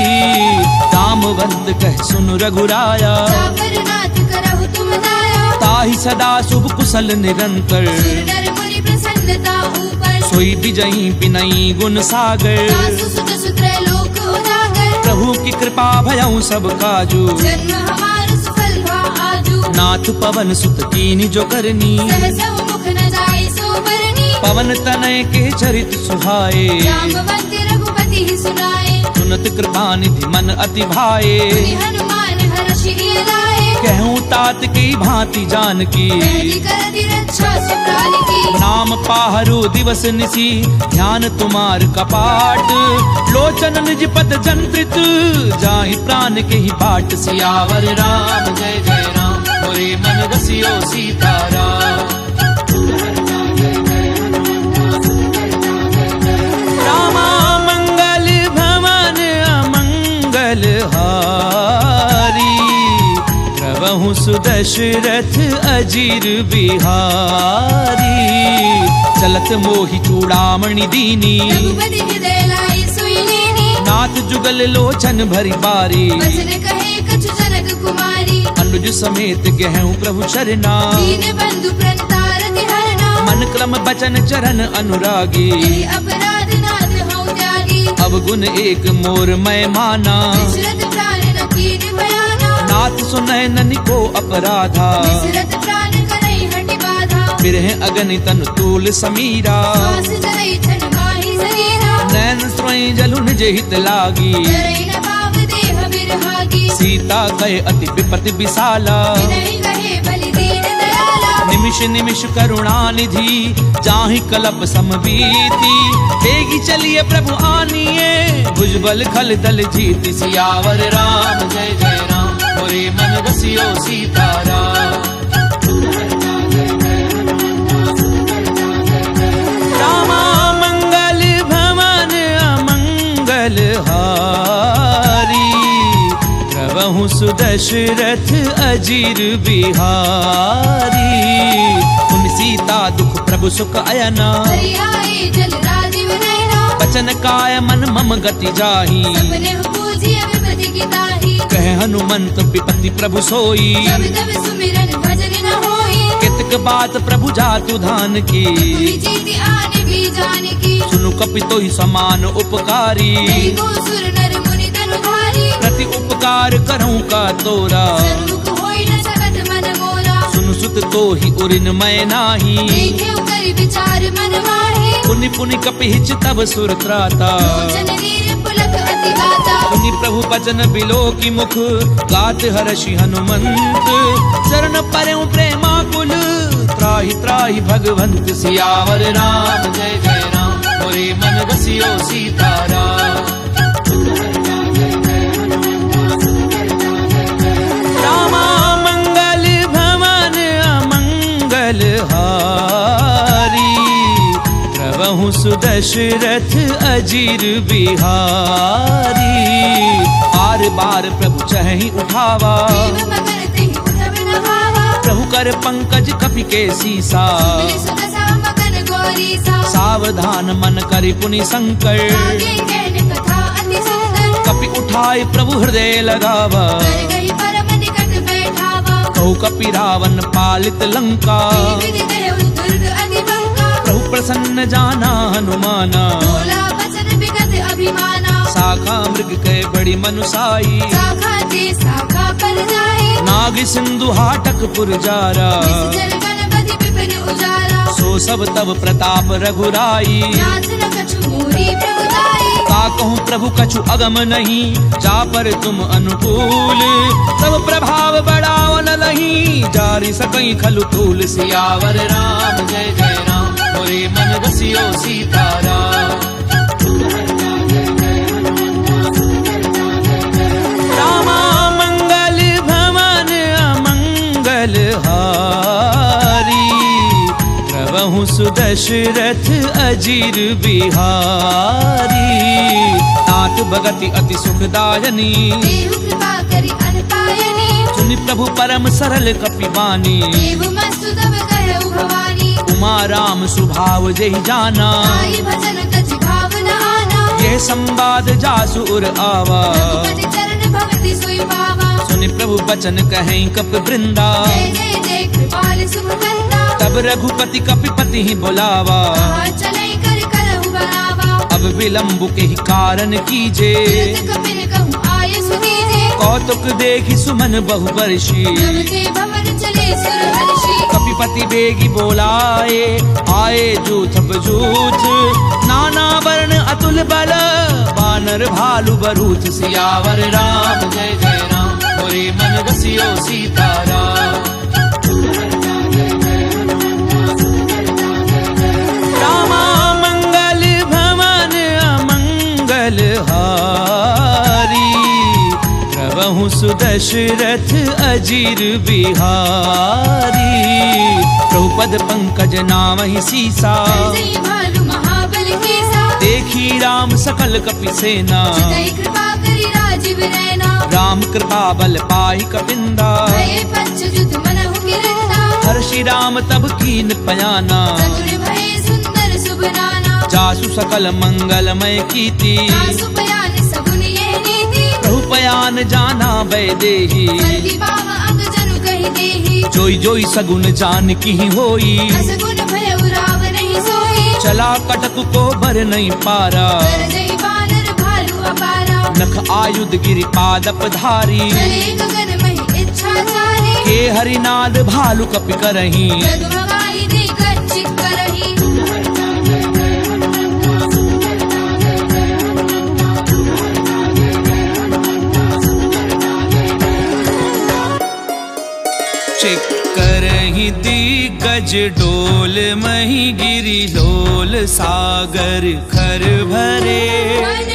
दामवंत कह सुन रघुराया, जापर नाथ करहु तुम दाया। ताहि सदा शुभ कुशल निरंतर। सुर नर मुनि प्रसन्नता ऊपर। सोई विजयी विनयी गुण सागर। दासु सुत सुत्र लोक उजागर। प्रभु की कृपा भयउ सब काजू, जन्म हमार सुफल भा आजू। नाथ पवन सुत कीनि जो करनी। सहसहु मुख न जाय सो बरनी। पवन तनय के चरित सुहाए, रामवंत रघुपति ही सुनाए। सुनत कृपा निधि मन अति भाए। मुनि हनुमान हर्षि लाए। कहूँ तात की भांति जान की, पहली करति रक्षा सुप्राण की। नाम पाहरु दिवस निसी, ध्यान तुम्हार कपाट। लोचन निज पद जंत्रित, जाहि प्राण के ही बाट। सियावर राम जय जय राम, मोरे मन बसियो सीताराम। रामा मंगल भवन अमंगल हारी, प्रभु सुदशरथ अजीर बिहारी। चलत मोहि चूड़ामणि दीनी, रघुपति हृदय लाई सोई लेनी। नाथ जुगल लोचन भरी बारी। बचन कहे कछु जनक कुमारी। अनुज समेत गहूँ प्रभु चरना, दीन बंधु प्रणतारति हरना। मन क्रम बचन चरण अनुरागी। यही अपराध नाथ हऊँ त्यागी। अब गुण एक मोर मैं माना, विचरत प्राण न कीन बयाना। नाथ सुनय ननि को अपराधा। विचरत प्राण करई हटि बाधा। बिरह अगनि तन तूल समीरा, श्वास जरई छन माहि शरीरा। नैन स्वयं जलु निज हित लागी। जरई न भाव देह बिरहागी। सीता कहे अति विपति विशाला, विनय कहे बलि दीन दयाला। निमिष निमिष करुणा निधि, जाहि कलप समबीति। तेगी चलिए प्रभु आनिए, भुजबल खल दल जीति। सियावर राम जय जय राम, मोरे मन बसियो सीताराम। रामा मंगल भवन अमंगल हारी, प्रभु सुदशरथ अजीर बिहारी। उन सीता दुख प्रभु सुख अयना, हरि आए जल राजीव नयना। बचन काय मन मम गति जाही। सपने पूजिय विपति की ताही। कह हनुमंत विपति प्रभु सोई, जब तब सुमिरन भजन न होई। कितक बात प्रभु जातु धान की। पुनि जीति आने भी जान की। सुनु कपितो ही समान उपकारी, नहीं को सुर नर मुनि तनुधारी। प्रति उपकार करऊं का तोरा। सन्मुख होई न सकत मन मोरा। सुनु सुत तो ही उरिन मैं नाही। देखे कर विचार मन माहे। पुनि पुनि कपिहिच तब सुर त्राता। लोचन नीर पुलक अति गाता। पुनि प्रभु बचन बिलो की मुख, गात हर्षि हनुमंत। चरण परऊ प्रेमाकुल, त्राहि त्राहि भगवंत। सियावर राम जय जय राम, मोरे मन बसियो सीताराम। रामा मंगल भवन अमंगल हारी, प्रभु सुदशरथ अजीर बिहारी। बार बार प्रभु चहि उठावा, देव मगर तेहि उठब न भावा। प्रभु कर पंकज कपि के सीसा। मिलि सुत सा मगन गोरी सा। सावधान मन करि पुनि संकर, आगे कहन कथा अति सुंदर। कपि उठाए प्रभु हृदय लगावा। कर गई परम कहु कपि रावण पालित लंका। विधि देहु दुर्ग अति बंका। प्रभु प्रसन्न जाना हनुमाना। बोला बचन बिकट अभिमाना। शाखा मृग के बड़ी मनुसाई। शाखा ते शाखा पर जाए। नाग सिंधु हाटक पुरजारा। निश्चल गणपति विपिन उजारा। सो सब तब प्रताप रघुराई। नाथ न कछु मोरी प्रभुताई। का कहूँ प्रभु कछु अगम नहीं, जा पर तुम अनुकूल। तब प्रभाव बढ़ाव न लही, जारि सकई खलु तूल। सियावर राम जय जय राम, मोरे मन रसियो सीताराम। रामा मंगल भवन अमंगल हारी। प्रभु सुदशरथ अजीर बिहारी। नाथ भगति अति सुखदायनी, देहु कृपा करि अनपायनी। सुनि प्रभु परम सरल कपिबानी। देव मस्तु तब कहु भवानी। उमा राम सुभाव जेहि जाना, आई भजन कछि भावना आना। यह संवाद जासु उर आवा। रघुपति चरण भगति सोई पावा। सुनि प्रभु बचन कहें कप वृंदा। जय जय जय कृपाल सुख कंदा। तब रघुपति कपिपति ही बुलावा। कहा चलै कर करहु बनावा। अब विलंब के ही कारण कीजे, तीर्थ कपिल कहूँ आय सुनीजे। कौतुक देखि सुमन बहु वर्षी। तब ते भवन चले सुर हर्षि। कपिपति बेगी बोलाए, आए जूथ बजूथ। नाना वर्ण अतुल बल, बानर भालु बरूथ। सियावर राम जय जय राम, मोरे मन रसियो सीताराम। रामा मंगल भवन अमंगल हारी। प्रभु सुदशरथ अजीर बिहारी। प्रभु पद पंकज नामहि सीसा। जय भालु महाबल केसा। देखी राम सकल कपि सेना। चितई कृपा करि राजीव नैना। राम कृपा बल पाई कपिंदा। भये पंचजुत मनहु किरंदा। हर्षि राम तब कीन पयाना। चतुर भये सुंदर शुभ नाना। जासु सकल मंगलमय कीर्ति। आसु पयान सगुन ये नीति। प्रभु पयान जाना वैदेही। सर्वि भाव अंग जनु कहि देहि। जोई जोई सगुन जान की होई। असगुन भयउ राव नहीं सोई। चला कटक को बर नहीं पारा। कर जय बानर भालु अपारा। नख आयुध गिरि पादप धारी। चले गगन महि इच्छाचारी। के हरिनाद भालु कपि करही। जगमगाई दे कंचित करही। करही दिग्गज डोल मही गिरि लोल। सागर खर भरे मन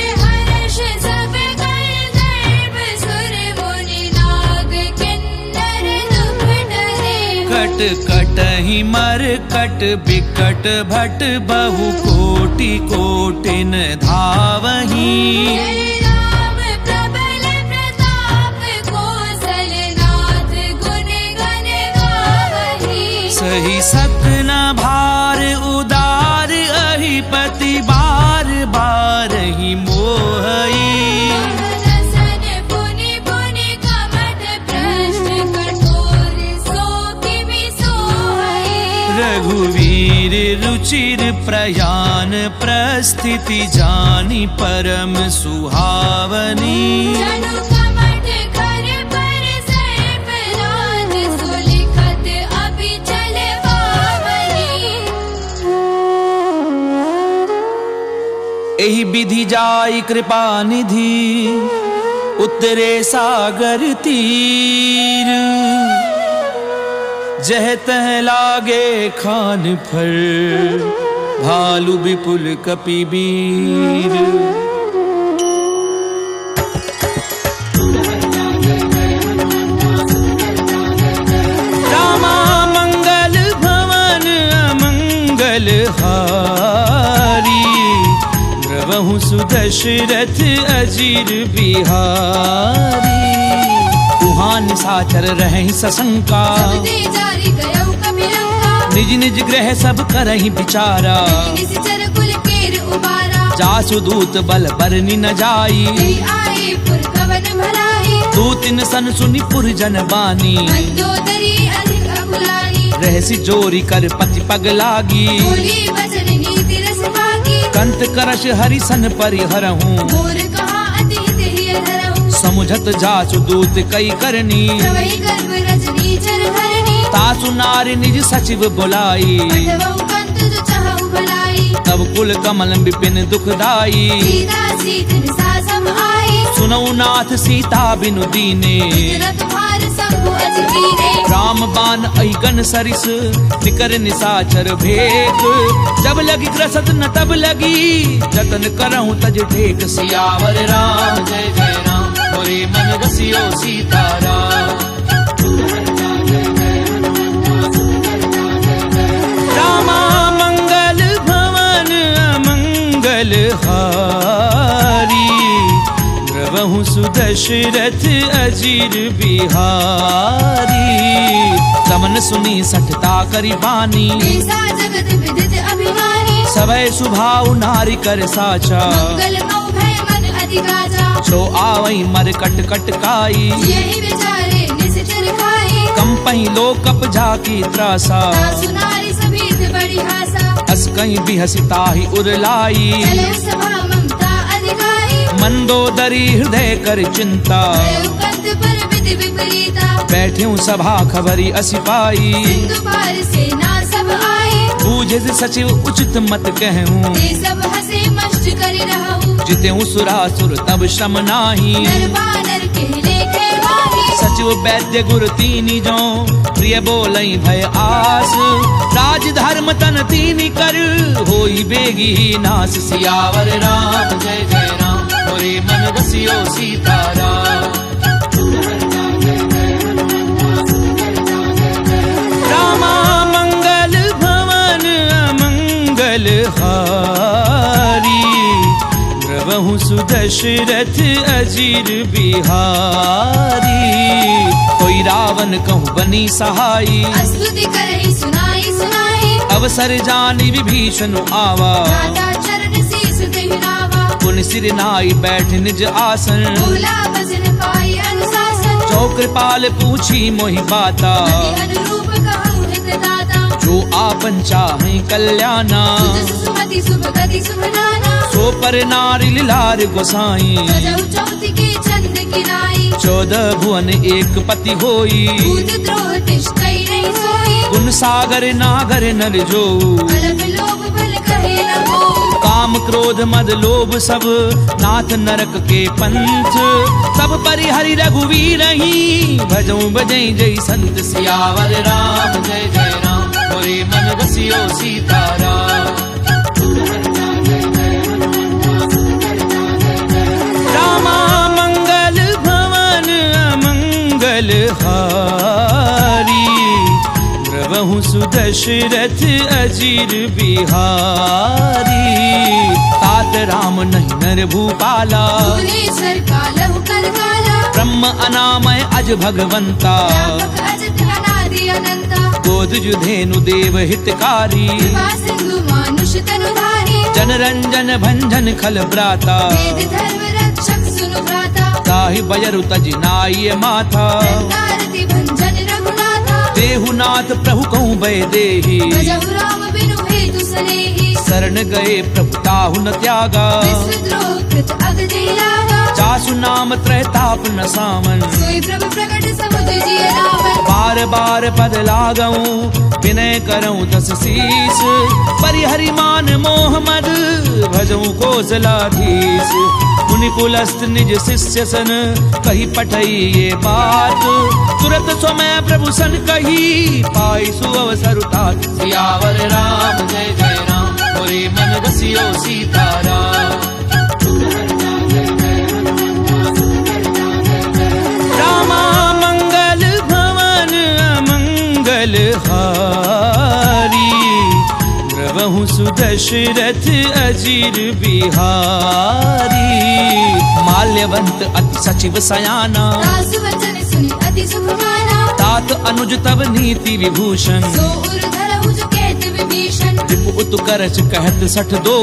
हर्ष सब कर गर्भ सुर मुनि नाग किन्नर दुख डरे। कट कटहि मर कट बिकट भट बहु कोटि कोटिन धावही। जय राम प्रबल प्रताप कौशल नाथ गुण गण गावही। सही सकन भार उदार अहिपति बार बार ही मोहई। रसन पुनि पुनि कमठ प्रश्न कठोर सो किमि सोहई। रघुवीर रुचिर प्रयान प्रस्थिति जानी परम सुहावनी। जनु कमठ कर पर सर्प राज सुलिखत अभि चल पावनी। एहि विधि जाई कृपा निधि, उतरे सागर तीर। जह तह लागे खान फर, भालु विपुल कपिबीर। रामा मंगल भवन अमंगल हारी। प्रभु सुदशरथ अजीर बिहारी। कुहान साचर रहे सशंका, सब ते जारी गयउ कपिलंका। निज निज ग्रह सब करहि विचारा। निश्चर कुल केर उबारा। जासु दूत बल बरनि न जाई। तेरी आए पुर कवन भलाई। दूतिन सन सुनि पुर जन बानी। मंदोदरी रहसी जोरी कर पति पग लागी। बोली वचन नीति रस भागी, कंत करश हरिसन परिहरहूँ। मोर कहा अति हित हिय धरहूँ। समुझत जासु दूत कई करनी, प्रवहि गर्भ रजनी चर धरणी। तासु नारी निज सचिव बुलाई। पठवहु कंत जो चाहु भलाई, तब कुल कमल विपिन दुखदाई। सीता सीत निसा सम आई, सुनऊ नाथ सीता बिनु दीने। इतना तुम्हार शंभु अज कीने। राम बान अहिगन सरिस निकर निसाचर भेक। जब लगी ग्रसत न तब लगी, जतन करहूँ तज ढेक। सियावर राम जय जय राम, मोरे मन रसियो सीताराम। रामा मंगल भवन अमंगल हारी, द्रवहु सुदशरथ अजीर बिहारी। समन सुनी सठता करी बानी, ऐसा जगत विदित अभिमानी। सभय सुभाव नारी कर साचा। मंगल मऊ भय मन अधिकाजा, सो आवई मर कट कट काई। यही विचारे निश्चर खाई। कंपही लोकप झाकी त्रासा, सासु नारी सभीत बड़ी हासा। अस कहीं भी हसिताही उरलाई। चले सभा ममता अधिकारी, मंदोदरी हृदय कर चिंता। भयउ कंत पर विधि विपरीता। बैठ्यूं सभा खबरी असिपाई। सिंधु पार सेना सब आई, बूझे सचिव उचित मत कहूँ। ते सब हसे मष्ट करि रहूँ। जितेऊं सुरासुर तब श्रम नाही। नर बानर कहले खेवाही, सचिव वैद्य गुर तीनी जो, प्रिय बोलई भय आस। राज धर्म तन तीनी कर, होई बेगी नास। सियावर राम जय जय राम, मोरे मन रसियो सीताराम। रामा मंगल भवन अमंगल हारी, द्रवहु सुदशरथ अजीर बिहारी। कोई रावण कहूँ बनी सहाई, स्तुति करहि सुनाई सुनाई। अवसर जानी विभीषण आवा। राजा चरण शीस देहि नावा, पुन सिर नाई बैठ निज आसन। बोला वचन पाई अनुशासन। जो कृपाल पूछी मोहि बाता, अति अनुरूप कहूँ हित दाता। जो आपन चाहे कल्याणा। सुजस सुमति शुभ गति शुभ नाना, सो पर नारी लार गोसाई। सजहु चौथि के चंद किनाई। 14 भुवन एक पति होई। भूत द्रोह तिष्ठई नहीं सोई, गुण सागर नागर नर जो। अलप लोभ बल कहे न हो। काम क्रोध मद लोभ सब, नाथ नरक के पंथ। सब परिहरि रघुवीर ही, भजऊं बजई जय संत। सियावर राम जय जय राम, मोरे मन रसियो सीताराम। रामा मंगल भवन अमंगल हारी, द्रवहु सुदशरथ अजीर बिहारी। तात राम नहीं नर भूपाला, भुवनेश्वर कालहु कर काला। ब्रह्म अनामय अज भगवंता। व्यापक अजत अनादि अनंता, गोद जुधेनु देव हितकारी। कृपा सिंधु मानुष तनुधारी। जन रंजन भंजन खल ब्राता। वेद धर्म रक्षक सुनु भ्राता। ताहि बयरु तज नाई माथा। रंगारति भंजन रघुनाथा, देहु नाथ प्रभु कहूँ भय देहि। भजहु राम बिनु हेतु सनेहि। शरण गए प्रभु ताहु न त्यागा। विश्वद्रोह कृत अगति लागा, जासु नाम त्रैताप न सामन। सोई प्रभु प्रकट समुझ जिय रावण। बार बार पद लागऊं, विनय करऊं दस शीस। परिहरि मान मोह मद, भजऊं कौशलाधीश। मुनि पुलस्त निज शिष्य सन, कही पठई ये बात। तुरत स्वमय प्रभु सन कही, पाई सुअवसर उठात। सियावर राम जय जय राम, मोरे मन रसियो सीताराम। रामा मंगल भवन अमंगल हारी, द्रवहु सुदशरथ अजीर बिहारी। माल्यवंत अति सचिव सयाना, दास वचन सुनि अति सुख माना। तात अनुज तब नीति विभूषण। सो उर धरहु जो कहत विभीषण। रिपु उत करच कहत 62।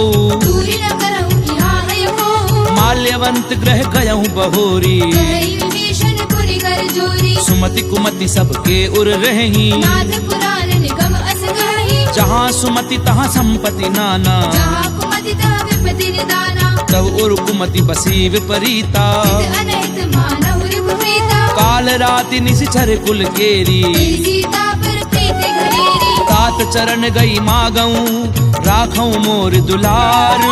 दूरी न करहु यहाँ है मोह। माल्यवंत ग्रह गयहु बहोरी। कहई विभीषण पुनि कर जोरी। सुमति कुमति सबके उर रही। नाथ पुराण जहाँ सुमति तहाँ संपत्ति नाना, जहाँ कुमति तहाँ विपत्ति निदाना। तब उर कुमति बसी विपरीता, हित अनहित मानव रिपुप्रीता। काल राति निशिचर कुल केरी, तेरी सीता पर प्रीत घनेरी। तात चरण गई मागऊं, राखऊं मोर दुलार।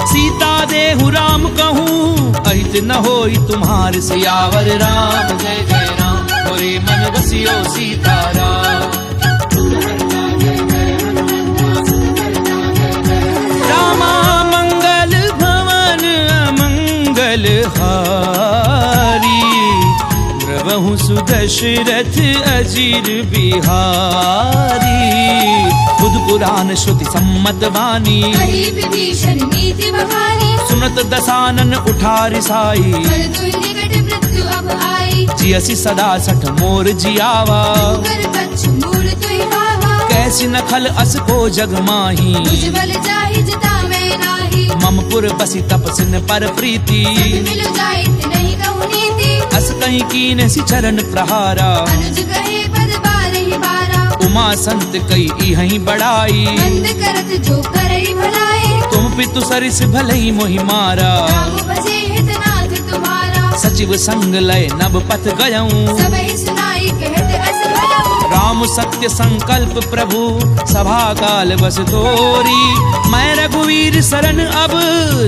सीता देहु राम कहूँ, अहित न होई तुम्हार। सियावर राम जय जय राम, मोरे मन बसियो सीताराम। रामा मंगल भवन अमंगल हारी, द्रवहु सुदशरथ अजीर बिहारी। बुध पुराण श्रुति सम्मत वाणी, कही विभीषण नीति बखानी। सुनत दसानन उठारि साई, कर दुई निकट मृत्यु अब आई। जियसि सदा सठ मोर जियावा, कर पक्ष मूल तुई भावा। कैसी नखल अस को जग माही। मुझ बल जाहि जिता मैं नाही। ममपुर बसी तपसिन पर प्रीति, मिल जाइत नहीं कहूँ नीति। अस कहीं कीन सि चरण प्रहारा। अनुज कहे पद बारहि बारा। उमा संत कई इहहीं बड़ाई, बंद करत जो करई भलाई। तुम पितु सरिस भलई मोहि मारा। राम भजे हितनाथ तुम्हारा। सचिव संग लय नभ पथ गयऊं, सबहि सुनाई कहत अस भयऊं। राम सत्य संकल्प प्रभु, सभा काल बस तोरी। मैं रघुवीर शरण अब,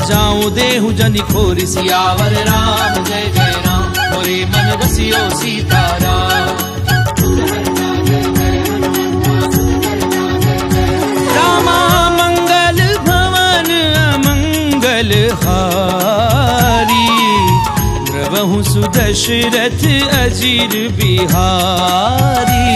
जाऊं देहु जनि खोरी। सियावर राम जय जय राम, मोरे मन बसियो सीताराम। रामा मंगल भवन अमंगल हारी, द्रवहु सुदशरथ अजीर बिहारी।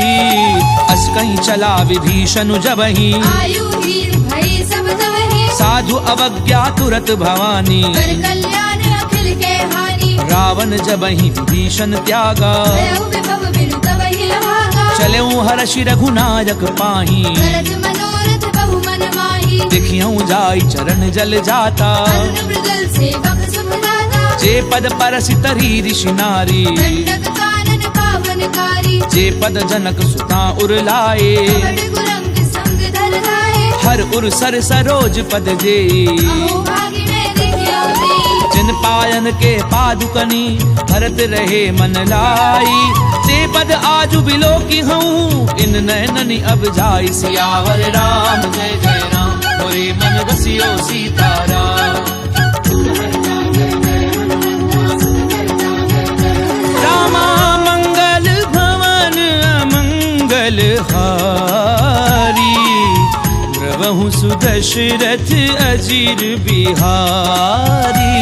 अस कहीं चला विभीषण जबहि, आयु हीर भई सब तवहि। साधु अवज्ञा तुरत भवानी। कर कल्याण अखिल के हानि। रावण जबहि विभीषण त्यागा, भयउ विभव बिनु तवहि लभागा। चलेऊ हर्षि रघुनायक पाही। करत मनोरथ बहु मन माही। देखियऊं जाई चरण जल जाता, अरुण मृदल सेवक सुखदाता। जे पद परसि तरी ऋषि नारी। दंडक कानन पावनकारी। जे पद जनक सुता उर लाए, कपट कुरंग संग धर धाये। हर उर सर सरोज पद जे। अहो भागी मैं देखियो देई। जिन पायन के पादुकनी, भरत रहे मन लाई। ते पद आजु बिलोकी हूँ, इन नैननि अब जाई। सियावर राम जय जय राम, मोरे मन बसियो सीताराम। रामा मंगल भवन अमंगल हारी, द्रवहु सुदशरथ अजीर बिहारी।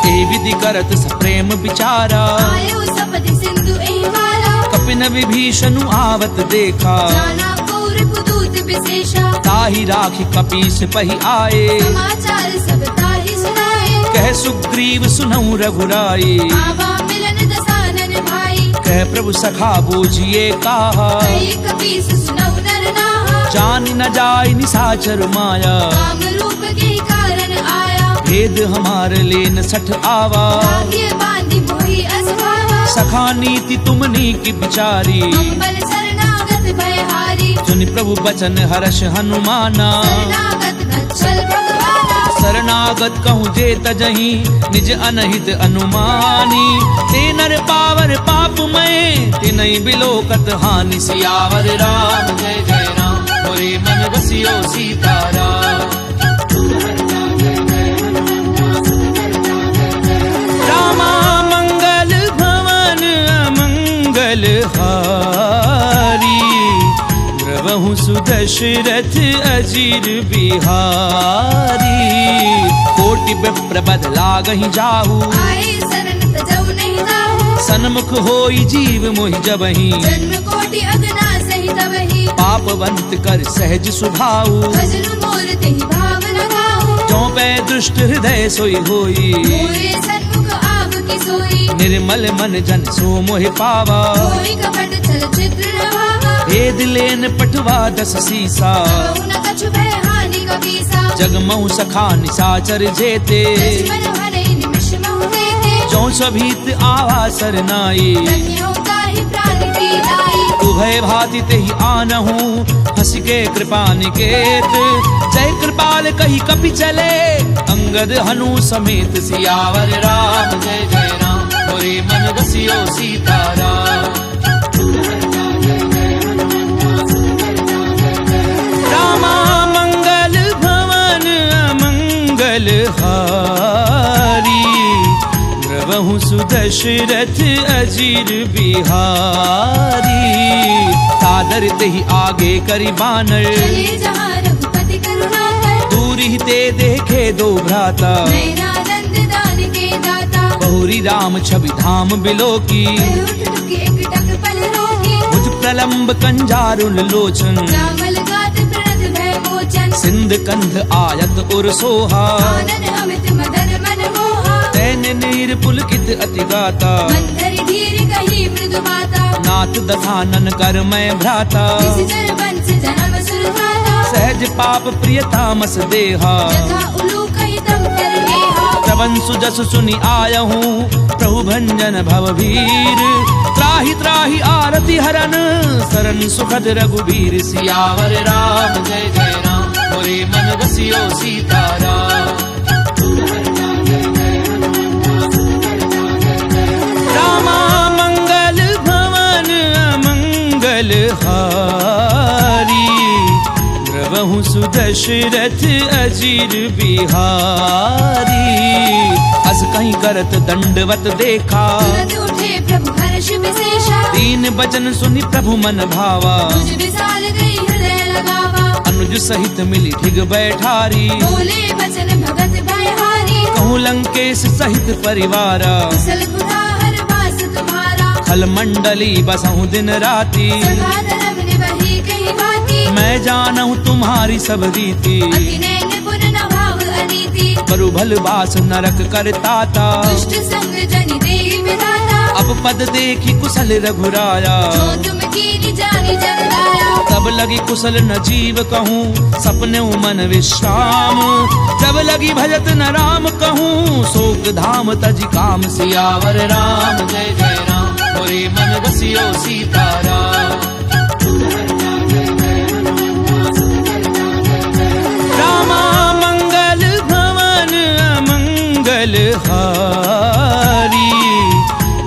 ए विधि करत सप्रेम विचारा, आयो सपति सिंधु एहि मारा। कपिन विभीषण आवत देखा, जाना कौरव दूत विशेषा। ताहि राखि कपीस पहि आए। समाचार सब ताहि सुनाए। कह सुग्रीव सुनऊ रघुराई, आवा मिलन दसानन भाई। कह प्रभु सखा बूझिए काहा। कही कपीस सुनऊ नर नाहा। जान न जाय निसाचर माया, काम रूप के कारण आया। भेद हमार लेन सठ आवा। भाग्य बांधि मोहि असभावा। सखा नीति तुमनी की बिचारी, अम्बल शरणागत भयहारी। सुनि प्रभु बचन हर्ष हनुमाना। शरणागत गच्छल भगवाना। शरणागत कहूँ जे तजहि, निज अनहित अनुमानी। ते नर पावर पाप मैं, तिनहि बिलोकत हानि। सियावर राम जय जय राम, मोरे मन बसियो सीताराम। रामा मंगल भवन अमंगल हारी, द्रवहु सुदशरथ अजीर बिहारी। कोटि विप्र बद लागहि जाहू, आए शरण तजौ नहीं दाहू। सन्मुख होई जीव मोहि जबहि। जन्म कोटि अगना सहित तबहि। पापवंत कर सहज सुभाऊ, भजन मोर तेहि भाव न गाहू। जो पै दुष्ट हृदय सोई होई। मोरे सन्मुख आव की सोई। निर्मल मन जन सो मोहि पावा। कोई कपट छल चित्र न भावा। भेद लेन पटवा दस सीसा, कहु न कछु भय हानि कपीसा। जगमहु सखा निसाचर जेते। लक्ष्मण भरई निमिष महु देते। जो सभीत आवा सरनाई, रखियो ताहि प्राण की दाई। भय भाति ते ही आनहु हंस के कृपा निकेत। जय कृपाल कही कपि चले अंगद हनु समेत। सियावर राम जय जय राम मोरे मन बसियो सीताराम। रामा मंगल भवन अमंगल हारी। द्रवहु सुदशरथ अजीर बिहारी। सादर ते ही आगे करी बानर चले जहाँ रघुपति करुणाकर। दूरी ते देखे दो भ्राता नयनानंद दान के दाता। बहुरी राम छवि धाम बिलो की। वह उठ टुके एक टक पल रोकी। मुझ प्रलंब कंजारुल लोचन। रामल गात प्रणत भय मोचन। सिंध कंध आयत उर सोहा। आनन अमित मदन मन मोहा। तैन नीर पुलकित अति गाता। मंदर धीर कही मृदु माता। नाथ दधानन कर मैं भ्राता। निशिचर वंश जन्म सुरधाता। सहज पाप प्रियतामस देहा। यथा उलूक हितम कर नेहा। श्रवण सुजस सुनि आयहूँ प्रभु भंजन भव भीर। त्राहि त्राहि आरति हरन सरन सुखद रघुबीर। सियावर राम जय जय राम मोरे मन बसियो सीताराम। रामा मंगल भवन अमंगल हारी। द्रवहु सुदशरथ अजीर बिहारी। अस कहीं करत दंडवत देखा। तुरंत उठे प्रभु हर्ष विशेषा। दीन बचन सुनि प्रभु मन भावा। तुझ विशाल गई हृदय लगावा। अनुज सहित मिली ठिग बैठारी। बोले बचन भगत भयहारी। कहूँ लंकेश सहित परिवारा। कुशल कुठार वास तुम्हारा। खल मंडली बसहु दिन राती। सदा धर्म निवही कही बाती। मैं जानहु तुम्हारी सब रीति। अति नैन पुर न भाव अनीति। बरु भल बास नरक करताता। दुष्ट संग जनि देहि विधाता। अब पद देखी कुशल रघुराया। जो तुम कीनी जानी जन लाया। तब लगी कुशल न जीव कहूँ सपने मन विश्राम। जब लगी भजत न राम कहूँ शोक धाम तज काम। सियावर राम जय जय राम मोरे मन बसियो सीताराम। रामा मंगल भवन अमंगल हारी।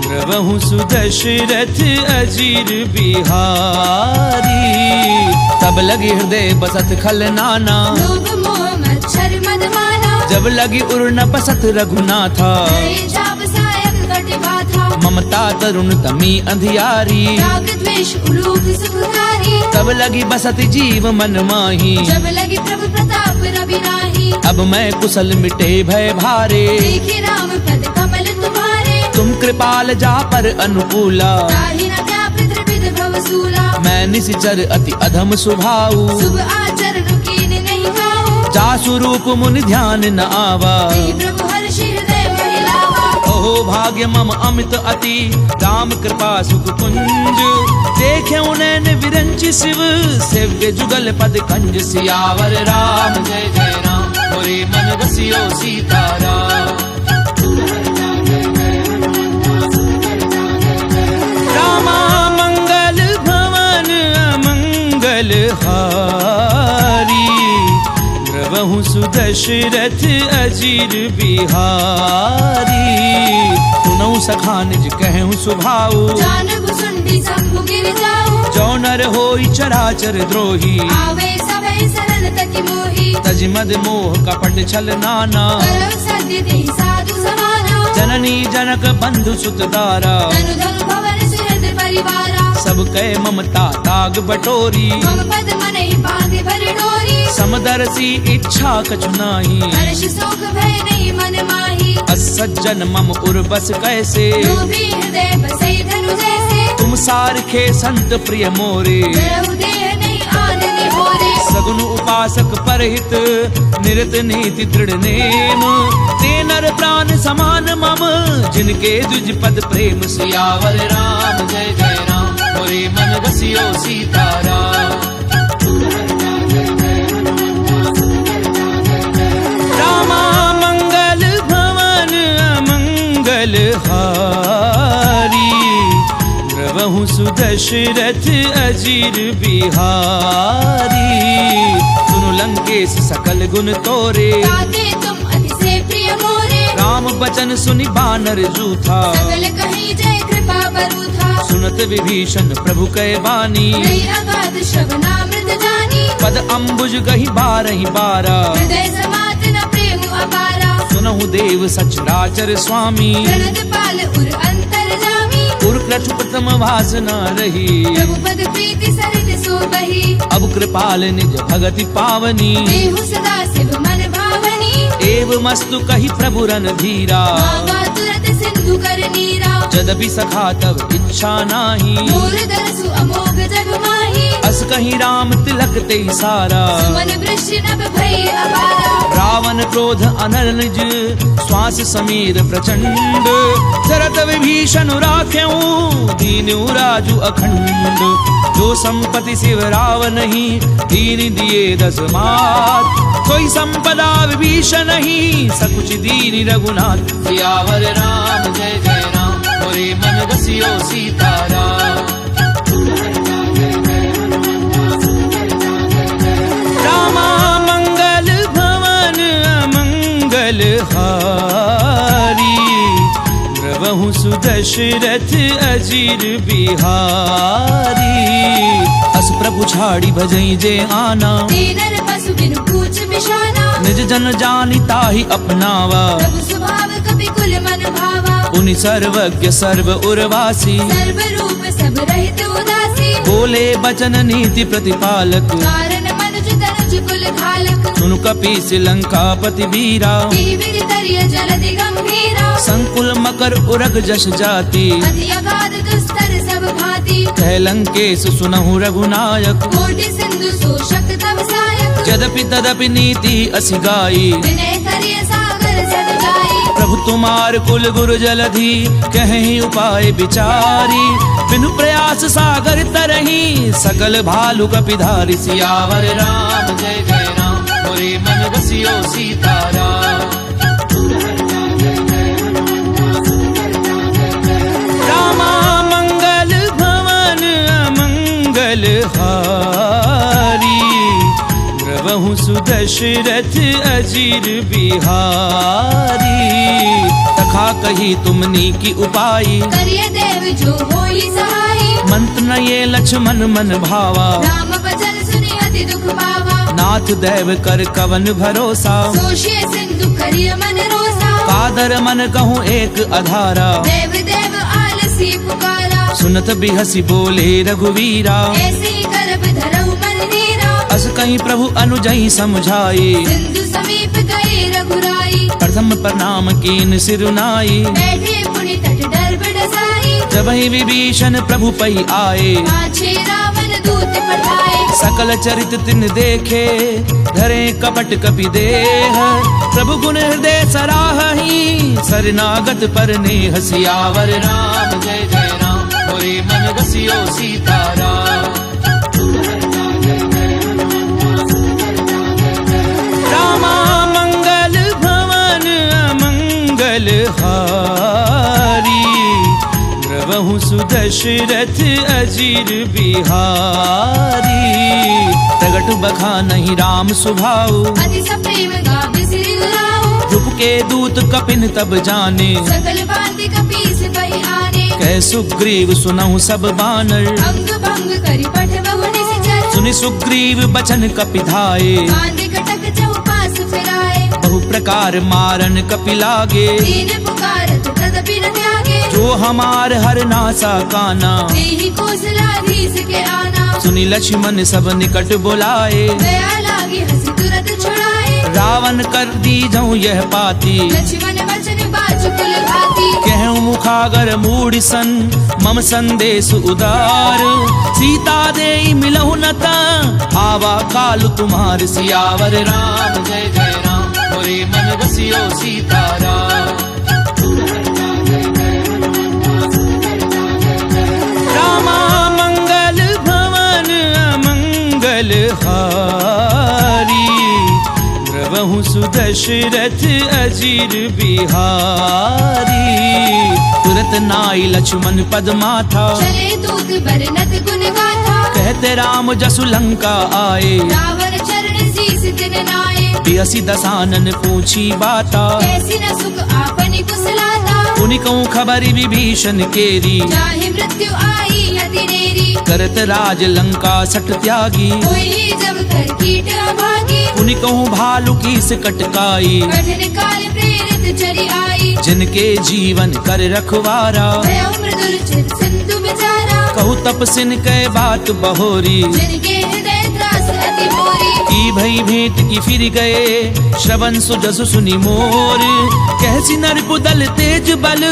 द्रवहु सुदशरथ अजीर बिहारी। तब लगी हृदय बसत खल नाना। लोभ मोह मच्छर मद माना। जब लगी उर न बसत रघुनाथा। हरे जाप सायक कटि बाधा। ममता तरुण तमी अंधियारी। राग द्वेष उलूक सुखकारी। तब लगी बसत जीव मन माही। जब लगी प्रभु प्रताप रवि नाही। अब मैं कुशल मिटे भय भारे। देखे राम पद कमल तुम्हारे। तुम कृपाल जा पर अनुकूला। ताहि न क्या पितृविद भवसूला। मैं निशिचर अति अधम सुभाऊ। शुभ आचरण कीन नहीं खाऊ। जासु रूप मुनि ध्यान न आवा। तेहि प्रभु हर्षि हृदय महिलावा। ओहो भाग्य मम अमित अति राम कृपा सुख कुंज। देखे नैन विरंचि शिव सेव्य जुगल पद कंज। सियावर राम जय जय राम मोरे मन बसियो सीताराम। रामा मंगल भवन अमंगल हारी। द्रवहु सुदशरथ अजीर बिहारी। सुनऊ सखा निज कहूँ सुभाऊ। जानब सुंडी शंभु गिर जाऊ। जो नर होई चराचर द्रोही। आवे सबे सरल तति मोही। तज मद मोह कपट छल नाना। करव सत्य देहि साधु समाना। जननी जनक बंधु सुत दारा। धनु धनु भवन सुहृद परिवारा। सब कह ममता ताग बटोरी। मम पद मनहि बांधे भर डोरी। समदर्शी इच्छा कछु नाही। हर्ष शोक भय नहीं मन माही। असज्जन मम उर बस कैसे। लोभी हृदय बसै धनु जैसे। तुम सारखे संत प्रिय मोरे। जरहु देह नहीं आन निहोरे। सगुन उपासक परहित निरत नीति दृढ़ नेम। ते नर प्राण समान मम जिनके द्विज पद प्रेम। सियावर राम जय जय राम मोरे मन बसियो सीताराम। रामा मंगल भवन अमंगल हारी। द्रवहु सुदशरथ अजीर बिहारी। सुनु लंकेश सकल गुण तोरे, ताके तुम अति से प्रिय मोरे। राम बचन सुनि बानर जूथा, सकल कहीं जय कृपा बरूथा। सुनत विभीषण प्रभु कै बानी, नहीं अगाध श्रवणामृत जानी। पद अम्बुज गही बारहि बारा, हृदय समात न प्रेम अपारा। सुनहु देव सचराचर स्वामी, प्रणत पाल उर अंतर जामी। उर कृत प्रथम वासना रही, प्रभु पद प्रीति सरित सो बही। अब कृपाल निज भगति पावनी, देहु सदा शिव मन भावनी। एव मस्तु कही प्रभु रन धीरा, मांगा तुरत सिंधु कर नीरा। जदपि सखा तब इच्छा नाही, मोर दरसु अमोघ जग माही। अस कहीं राम तिलक ते सारा, मन वृष्टि नभ भई अपारा। रावण क्रोध अनल निज, श्वास समीर प्रचंड। शरत विभीषण राख्यऊ, दीनु राजु अखंड। जो संपत्ति शिव रावण ही, दीन दिए 10 मात। कोई संपदा विभीषण ही, सकुच दीन रघुनाथ। सियावर राम जय जय राम, मोरे मन बसियो सीताराम। रामा मंगल भवन अमंगल हारी, द्रवहु सुदशरथ अजीर बिहारी। अस प्रभु छाड़ी भजई जे आना, दीनर पशु बिनु पूछ बिशाना। निज जन जानि ताहि अपनावा, प्रभु स्वभाव कपि कुल मन भावा। पुनि सर्वज्ञ सर्व उर्वासी, सर्व रूप सब रहित उदासी। बोले बचन नीति प्रतिपालक, कारण मनुज तनुज कुल घालक। सुनु कपीस लंकापति वीरा, वीर तरिय जलधि गंभीरा। संकुल मकर उरग जस जाति, अति अगाध दुस्तर सब भांति। कह लंकेश सुनहु रघुनायक, कोटि सिंधु शोषक तव सायक। यद्यपि तदपि नीति असि गाई, विनय करिय सागर जन जाई। प्रभु तुमार कुल गुरु जलधि, कहीं उपाय विचारी। बिनु प्रयास सागर तरही, सकल भालु कपिधारी। सियावर राम जय जय राम, मोरे मन बसियो सीताराम। रामा मंगल भवन अमंगल हारी, द्रवहु सुदशरथ अजीर बिहारी। तखा कही तुमनी की उपाई, करिय देव जो होई सहाई। मंत्र न ये लक्ष्मण मन भावा, राम बचन सुनि अति दुख पावा। नाथ दैव कर कवन भरोसा, सोशिय सिंधु करिय मन रोसा। कादर मन कहूँ एक अधारा, देव देव आलसी पुकारा। सुनत बिहसी बोले रघुवीरा, ऐसी करब धरहु मन नीरा। अस कहीं प्रभु अनुजई समझाई, सिंधु समीप गए रघुराई। प्रथम प्रणाम कीन सिरुनाई। बैठे पुनि तट डर बडसाई। जब ही विभीषण प्रभु पही आए, पाछे रावण दूत पठाए। सकल चरित तिन देखे, धरे कपट कपि देह। प्रभु गुण हृदय सराहहि, सरनागत पर नेह। सियावर राम जय जय राम, मोरे मन बसियो सीताराम। रामा मंगल भवन अमंगल हारी, द्रवहु सुदशरथ अजीर बिहारी। प्रगट बखा नहीं राम सुभाऊ, अति सप्रेम गावे सिरि गुलाऊ। रूप के दूत कपिन तब जाने, सकल भांति कपीस बहि आने। कह सुग्रीव सुनहु सब बानर, अंग भंग करि पठबहु निश्चर। सुनि सुग्रीव बचन कपिधाए, बांधे कटक चौपास फिराए। बहु प्रकार मारन कपि लागे, दीन पुकारत तदपि न त्यागे। जो हमार हर नासा काना, देहि कौशलाधीश के आना। सुनि लक्ष्मण सब निकट बुलाए, दया लागी हंसी तुरत छुड़ाए। रावण कर दी जाऊं यह पाती, लक्ष्मण वचन बाजु कुल भांति। कहूँ मुखागर मूढ़ सन, मम संदेश उदार। सीता दे मिलहु नता, आवा काल तुम्हार। सियावर राम जय जय राम, मोरे मन बसियो सीताराम। रामा मंगल भवन अमंगल हारी, द्रवहु द्रवहु सुदशरथ अजीर बिहारी। तुरत नाई लक्ष्मण पद माथा, चले दूत बरनत गुण गाथा। कहते राम जसु लंका आए, रावण चरण शीस दिन नाए। बियसी दसानन पूछी बाता, कैसी न सुख आपनि कुशलाता। उनिकऊ खबरी विभीषण केरी, जाहि मृत्यु आई अति नेरी। करत राज लंका सठ त्यागी, होई जब कर कीट अभागी। उनिकऊ भालु की से कटकाई, कठिन काल प्रेरित चरी आई। जिनके जीवन कर रखवारा, भयो मृदुल चित सिंधु बिचारा। कहु तपसिन कै बात बहोरी, जिनके हृदय त्रास अति मोरी। की भई भेंट की फिर गए, श्रवण सुजसु सुनि मोर। कहसी नर कुदल तेज बल,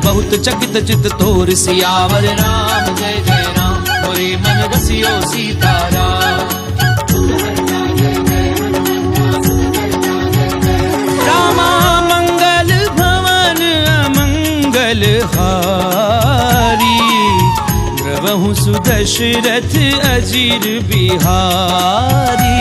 बहुत चकित चित तोर। सियावर राम जय जय राम, मोरे मन बसियो सीताराम। रामा मंगल भवन अमंगल हारी, द्रवहु सुदशरथ अजीर बिहारी।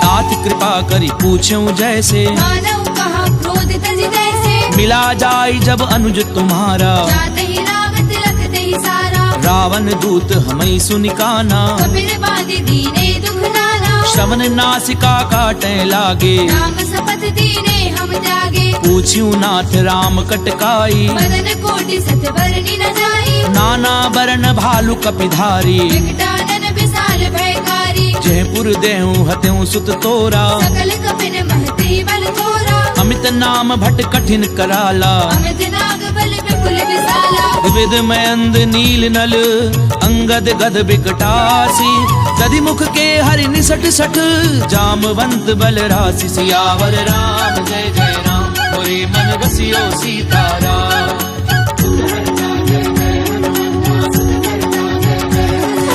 तात कृपा करी पूछूं जैसे, मानव कहा क्रोध तज तैसे। मिला जाय जब अनुज तुम्हारा, जाते ही राग तिलक ते ही सारा। रावण दूत हमें सुनिकाना, कपिल बांधि दीने दुख नाना। श्रवण नासिका काटे लागे, राम शपथ दीने हम त्यागे। पूछ्यू नाथ राम कटकाई, मदन कोटि सत बरनी न जाई। नाना बरन भालु कपिधारी। विकटानन विशाल भयकारी। जयपुर देहूं हत्यूं सुत तोरा, सकल कपिन महती बल थोरा। अमित नाम भट कठिन कराला, अमित नाग बल विपुल विशाला। विविध मयंद नील नल, अंगद गद बिकटासी। दधि मुख के हरि निसट सठ, जामवंत बल राशि। सियावर राम जय जय राम, मोरे मन बसियो सीताराम।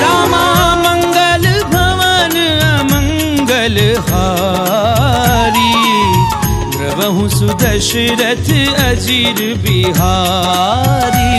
रामा मंगल भवन अमंगल हारी, द्रवहु सुदशरथ अजीर बिहारी।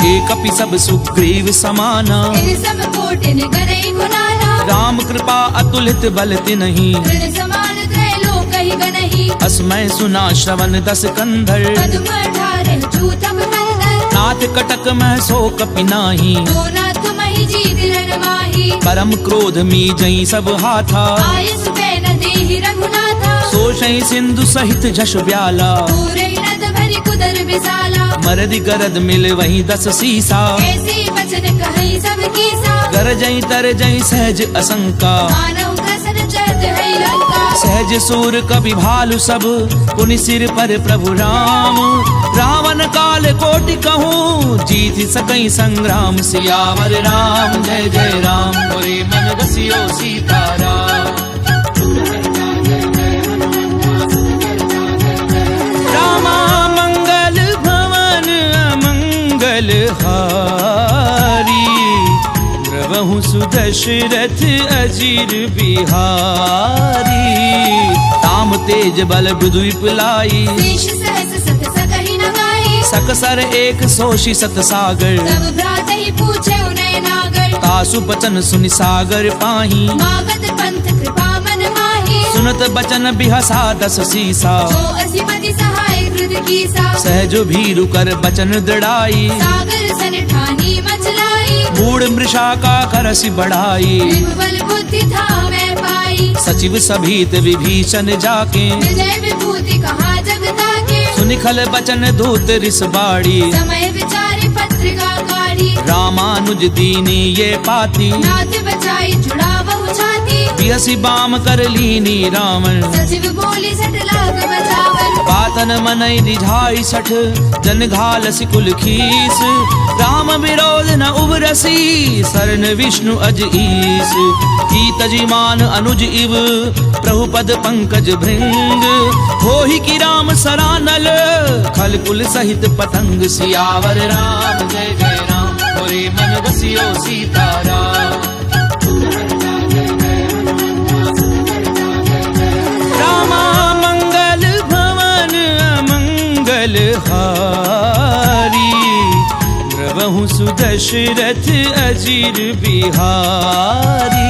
एक कपि सब सुग्रीव समाना, इन सब कोटिन गनई गुनाना। राम कृपा अतुलित बल तिन्हि, तृण समान त्रैलोक ही गनहि। अस्मै सुना श्रवण दस कंधर, पद्म अठारह चूतम कंदर। नाथ कटक मह सो कपि नाही, दो नाथ महि जीत रण माही। परम क्रोध मी जई सब हाथा, आयस न देहि रघुनाथा। सोषै सिंधु सहित झस ब्याला, पूरे नद भरि कुदर विशाला। मरदि गरद मिल वही दस सीसा, ऐसी वचन कहि सब कीसा। गरजई तरजई सहज असंका, मानव कसन चरत है लंका। सहज सूर कवि भालु सब, पुनि सिर पर प्रभु राम। रावण काल कोटि कहूँ, जीत सकई संग्राम। सियावर राम जय जय राम, मोरे मन बसियो सीताराम। रामा मंगल भवन अमंगल हारी, द्रवहु सुदशरथ अजीर बिहारी। ताम तेज बल विदुप लाई, शेष सहस सत सकहि न गाई। सकसर एक सोषि सत सागर, तब भ्रात ही पूछे उनय नागर। तासु बचन सुनि सागर पाही, मागत पंथ कृपा मन माही। सुनत बचन बिहसा दस सीसा, जो असीमति सहाय कृत कीसा। सहज भीरु कर बचन दृढ़ाई, सागर सन ठानी मचलाई। मूढ़ मृषा का करसि बढ़ाई। बल बुद्धि था मैं पाई। सचिव सभीत विभीषण जाके, विजय विभूति कहा जगता के। सुनिखल बचन दूत रिस बाड़ी, समय विचारी पत्रिका काढ़ी। रामानुज दीनी ये पाती, नाथ बचाई जुड़ा बहु छाती। बियसी बाम कर लीनी रावण, सचिव बोली सट लाख बचावन। बातन मनई रिझाई सठ, जन घाल सिकुल खीस। राम विरोध न उबरसी, शरण विष्णु अज ईस। की तजिमान अनुज इव, प्रभु पद पंकज भृंग। होहि की राम सरानल, खल कुल सहित पतंग। सियावर राम जय जय राम, मोरे मन बसियो सीताराम। रामा मंगल भवन अमंगल हारी, द्रवहु द्रवहु सुदशरथ अजीर बिहारी।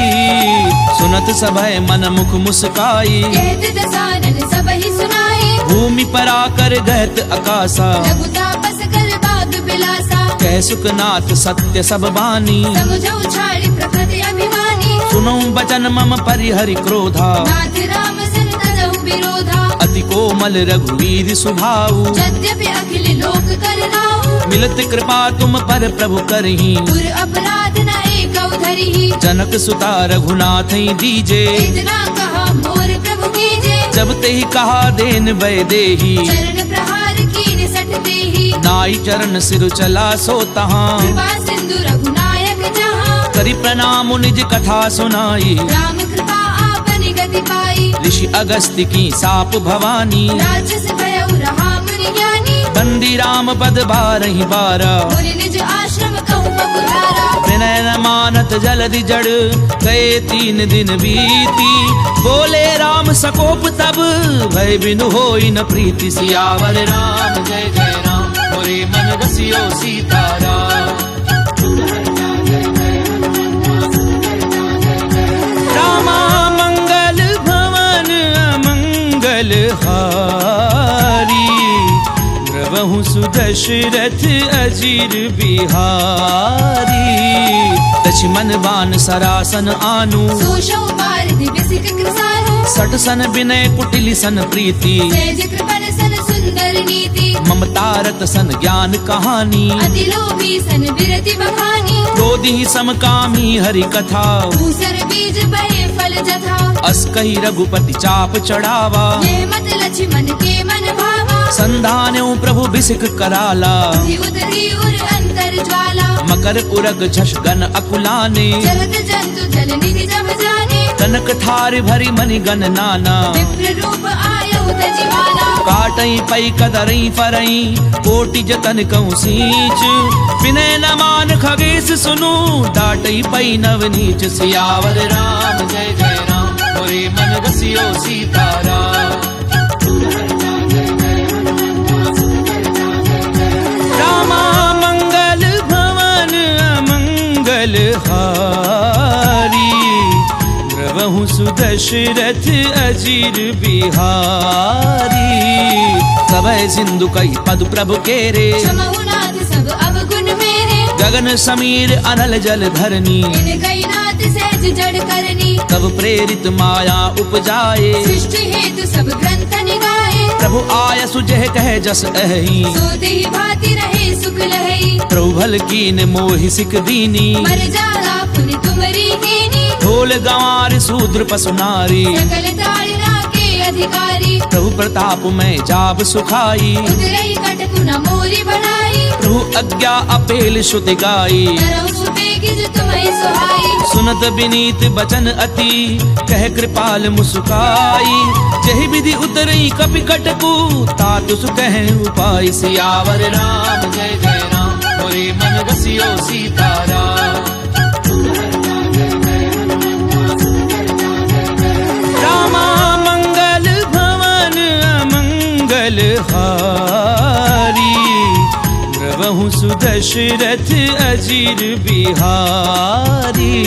सुनत सभय मन मुख मुस्काई, कहत दसानन सबहि सुनाई। भूमि पर आकर गहत अकासा, लघु तापस कर बाग बिलासा। कह सुखनाथ सत्य सब बानी, समझौ छाड़ी प्रकृति अभिमानी। सुनौ बचन मम परिहरि क्रोधा, नाथ राम सन तजहु विरोधा। अति कोमल रघुवीर सुभाऊ, यद्यपि अखिल लोक कर नाऊ। मिलत कृपा तुम पर प्रभु करही, पुर अपराध न एकौ धरिहि। जनक सुता रघुनाथ दीजे। इतना कहा मोर प्रभु कीजे। जब तेहि कहा देन वै देही, चरण प्रहार कीन सट देहि। नाई चरण सिर चला सो तहाँ, कृपा सिंधु रघुनायक जहाँ। करि प्रणाम निज कथा सुनाई। राम कृपा आपनि गति पाई। ऋषि अगस्त्य की साप भवानी, राजस भयउ रहा मुनि ज्ञानी। बंदी राम पद बारहि बारा, मुनि निज आश्रम कहु पपुधारा। विनय न मानत जलधि जड़, गए 3 दिन बीती। बोले राम सकोप तब, भय बिनु होई न प्रीति। सियावर राम जय जय राम, मोरे मन बसियो सीताराम। रामा मंगल भवन अमंगल हारी, द्रवहु सुदशरथ अजीर बिहारी। लक्ष्मण बान सरासन आनु, सोषौ पारधि बिसिक कृसानु। सट सन विनय कुटिल सन प्रीति, सेज कृपण सन सुंदर नीति। ममता रत सन ज्ञान कहानी, अति लोभी सन विरति बखानी। क्रोधी समकामी हरि कथा, दूसर बीज बहे फल जथा। अस कही रघुपति चाप चढ़ावा, यह मत लक्ष्मण के मन भावा। संधान्यो प्रभु बिसिक कराला, बुद्धि उतरी उर अंतर ज्वाला। मकर उरग झष गन अकुलाने, जलत जंतु जल निधि जम जाने। कनक थार भरी मनि गन नाना, विप्र रूप आयउ तजिवाला। काटई पई कदरई फरई, कोटि जतन कहूँ सींच। विनय न मान खगेश सुनु, डाटई पई नवनीच। सियावर राम जय जय राम, मोरे मन बसियो सीताराम। रामा मंगल भवन अमंगल हारी, द्रवहु सुदशरथ अजीर बिहारी। सबय सिंधु कई पद प्रभु केरे, क्षमहु नाथ सब अवगुण मेरे। गगन समीर अनल जल धरनी, इन कई नाथ सहज जड़ करनी। तब प्रेरित माया उपजाए, सृष्टि हेतु सब ग्रंथ निगाहे। प्रभु आय सुजह कह जस अहि, सो देहि भांति रहे सुख लहई। प्रभु भल कीन मोहि सिख दीनी, मर जाला पुनि तुमरी कीनी। ढोल गंवार शूद्र पशु नारी, सकल ताड़ना के अधिकारी। प्रभु प्रताप में जाब सुखाई, उतरई कटकु न मोरी बढ़ाई। प्रभु आज्ञा अपेल श्रुति गाई। तरहु सुबेगिज तुम्हें सुहाई। सुनत विनीत बचन अति, कह कृपाल मुस्काई। जहि विधि उतरई कपि कटकु, तातु सुकह उपाय। सियावर राम जय जय राम, मोरे मन बसियो सीताराम। रामा मंगल भवन अमंगल हारी, द्रवहु सुदशरथ अजीर बिहारी।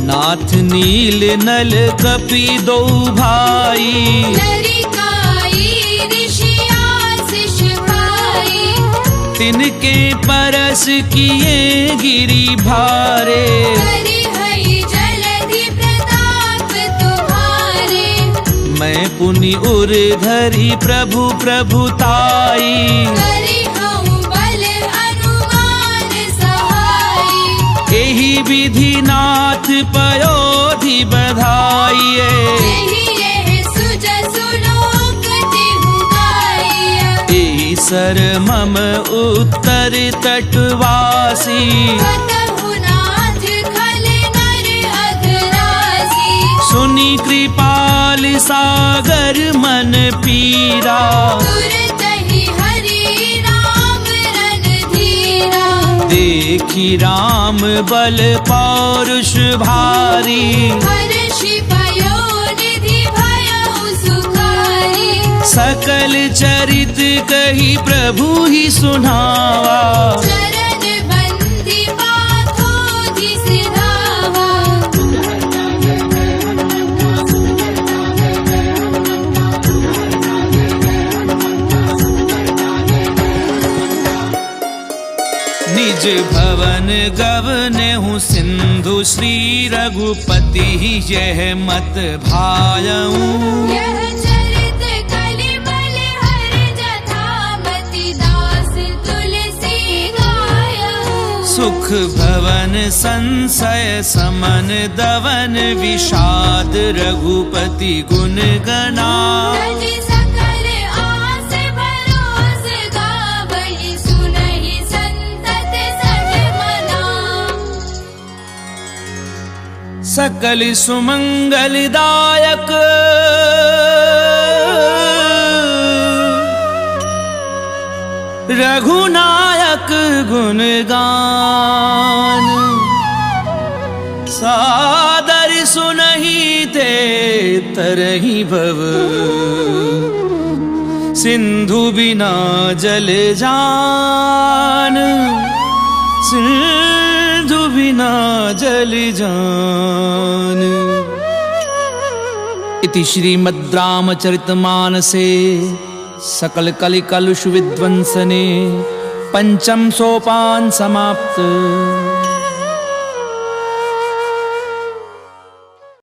नाथ नील नल कपि दो भाई, लरिकाई ऋषि आशीष पाई। तिनके परस किए गिरि भारे, करि हई जलधि प्रताप तुम्हारे। मैं पुनि उर धरि प्रभु प्रभुताई। करि हऊँ बल अनुमान सहाई। एहि विधि नाथ पयोधि बधाइए, एहि एह सुजसु लोक तिहु गाइया। एहि सर मम उत्तर तटवासी, कतहु नाथ खल नर अघरासी। सुनि कृपाल सागर मन पीरा। तुरतहि हरि राम रणधीरा। देखी राम बल पौरुष भारी, हर्षि पयोनिधि भयउ सुखारी। सकल चरित कही प्रभु ही सुनावा। चरण निज भवन गवनेहु सिंधु श्री रघुपति यह मत भायऊं। यह चरित कलिमल हर जथामति दास तुलसी गायऊं। सुख भवन संशय समन दवन विषाद रघुपति गुण गणा। तजि सकल आस भरोस गावहि सुनहि संतत सज मना। सकल सुमंगलदायक रघुनायक गुणगान। सादर सुनहि ते तरहि भव सिंधु बिना जल जान। सिंधु बिना जल जान। इति श्रीमद् रामचरितमानसे सकल कलि कलुष विध्वंसने पंचम सोपान समाप्त।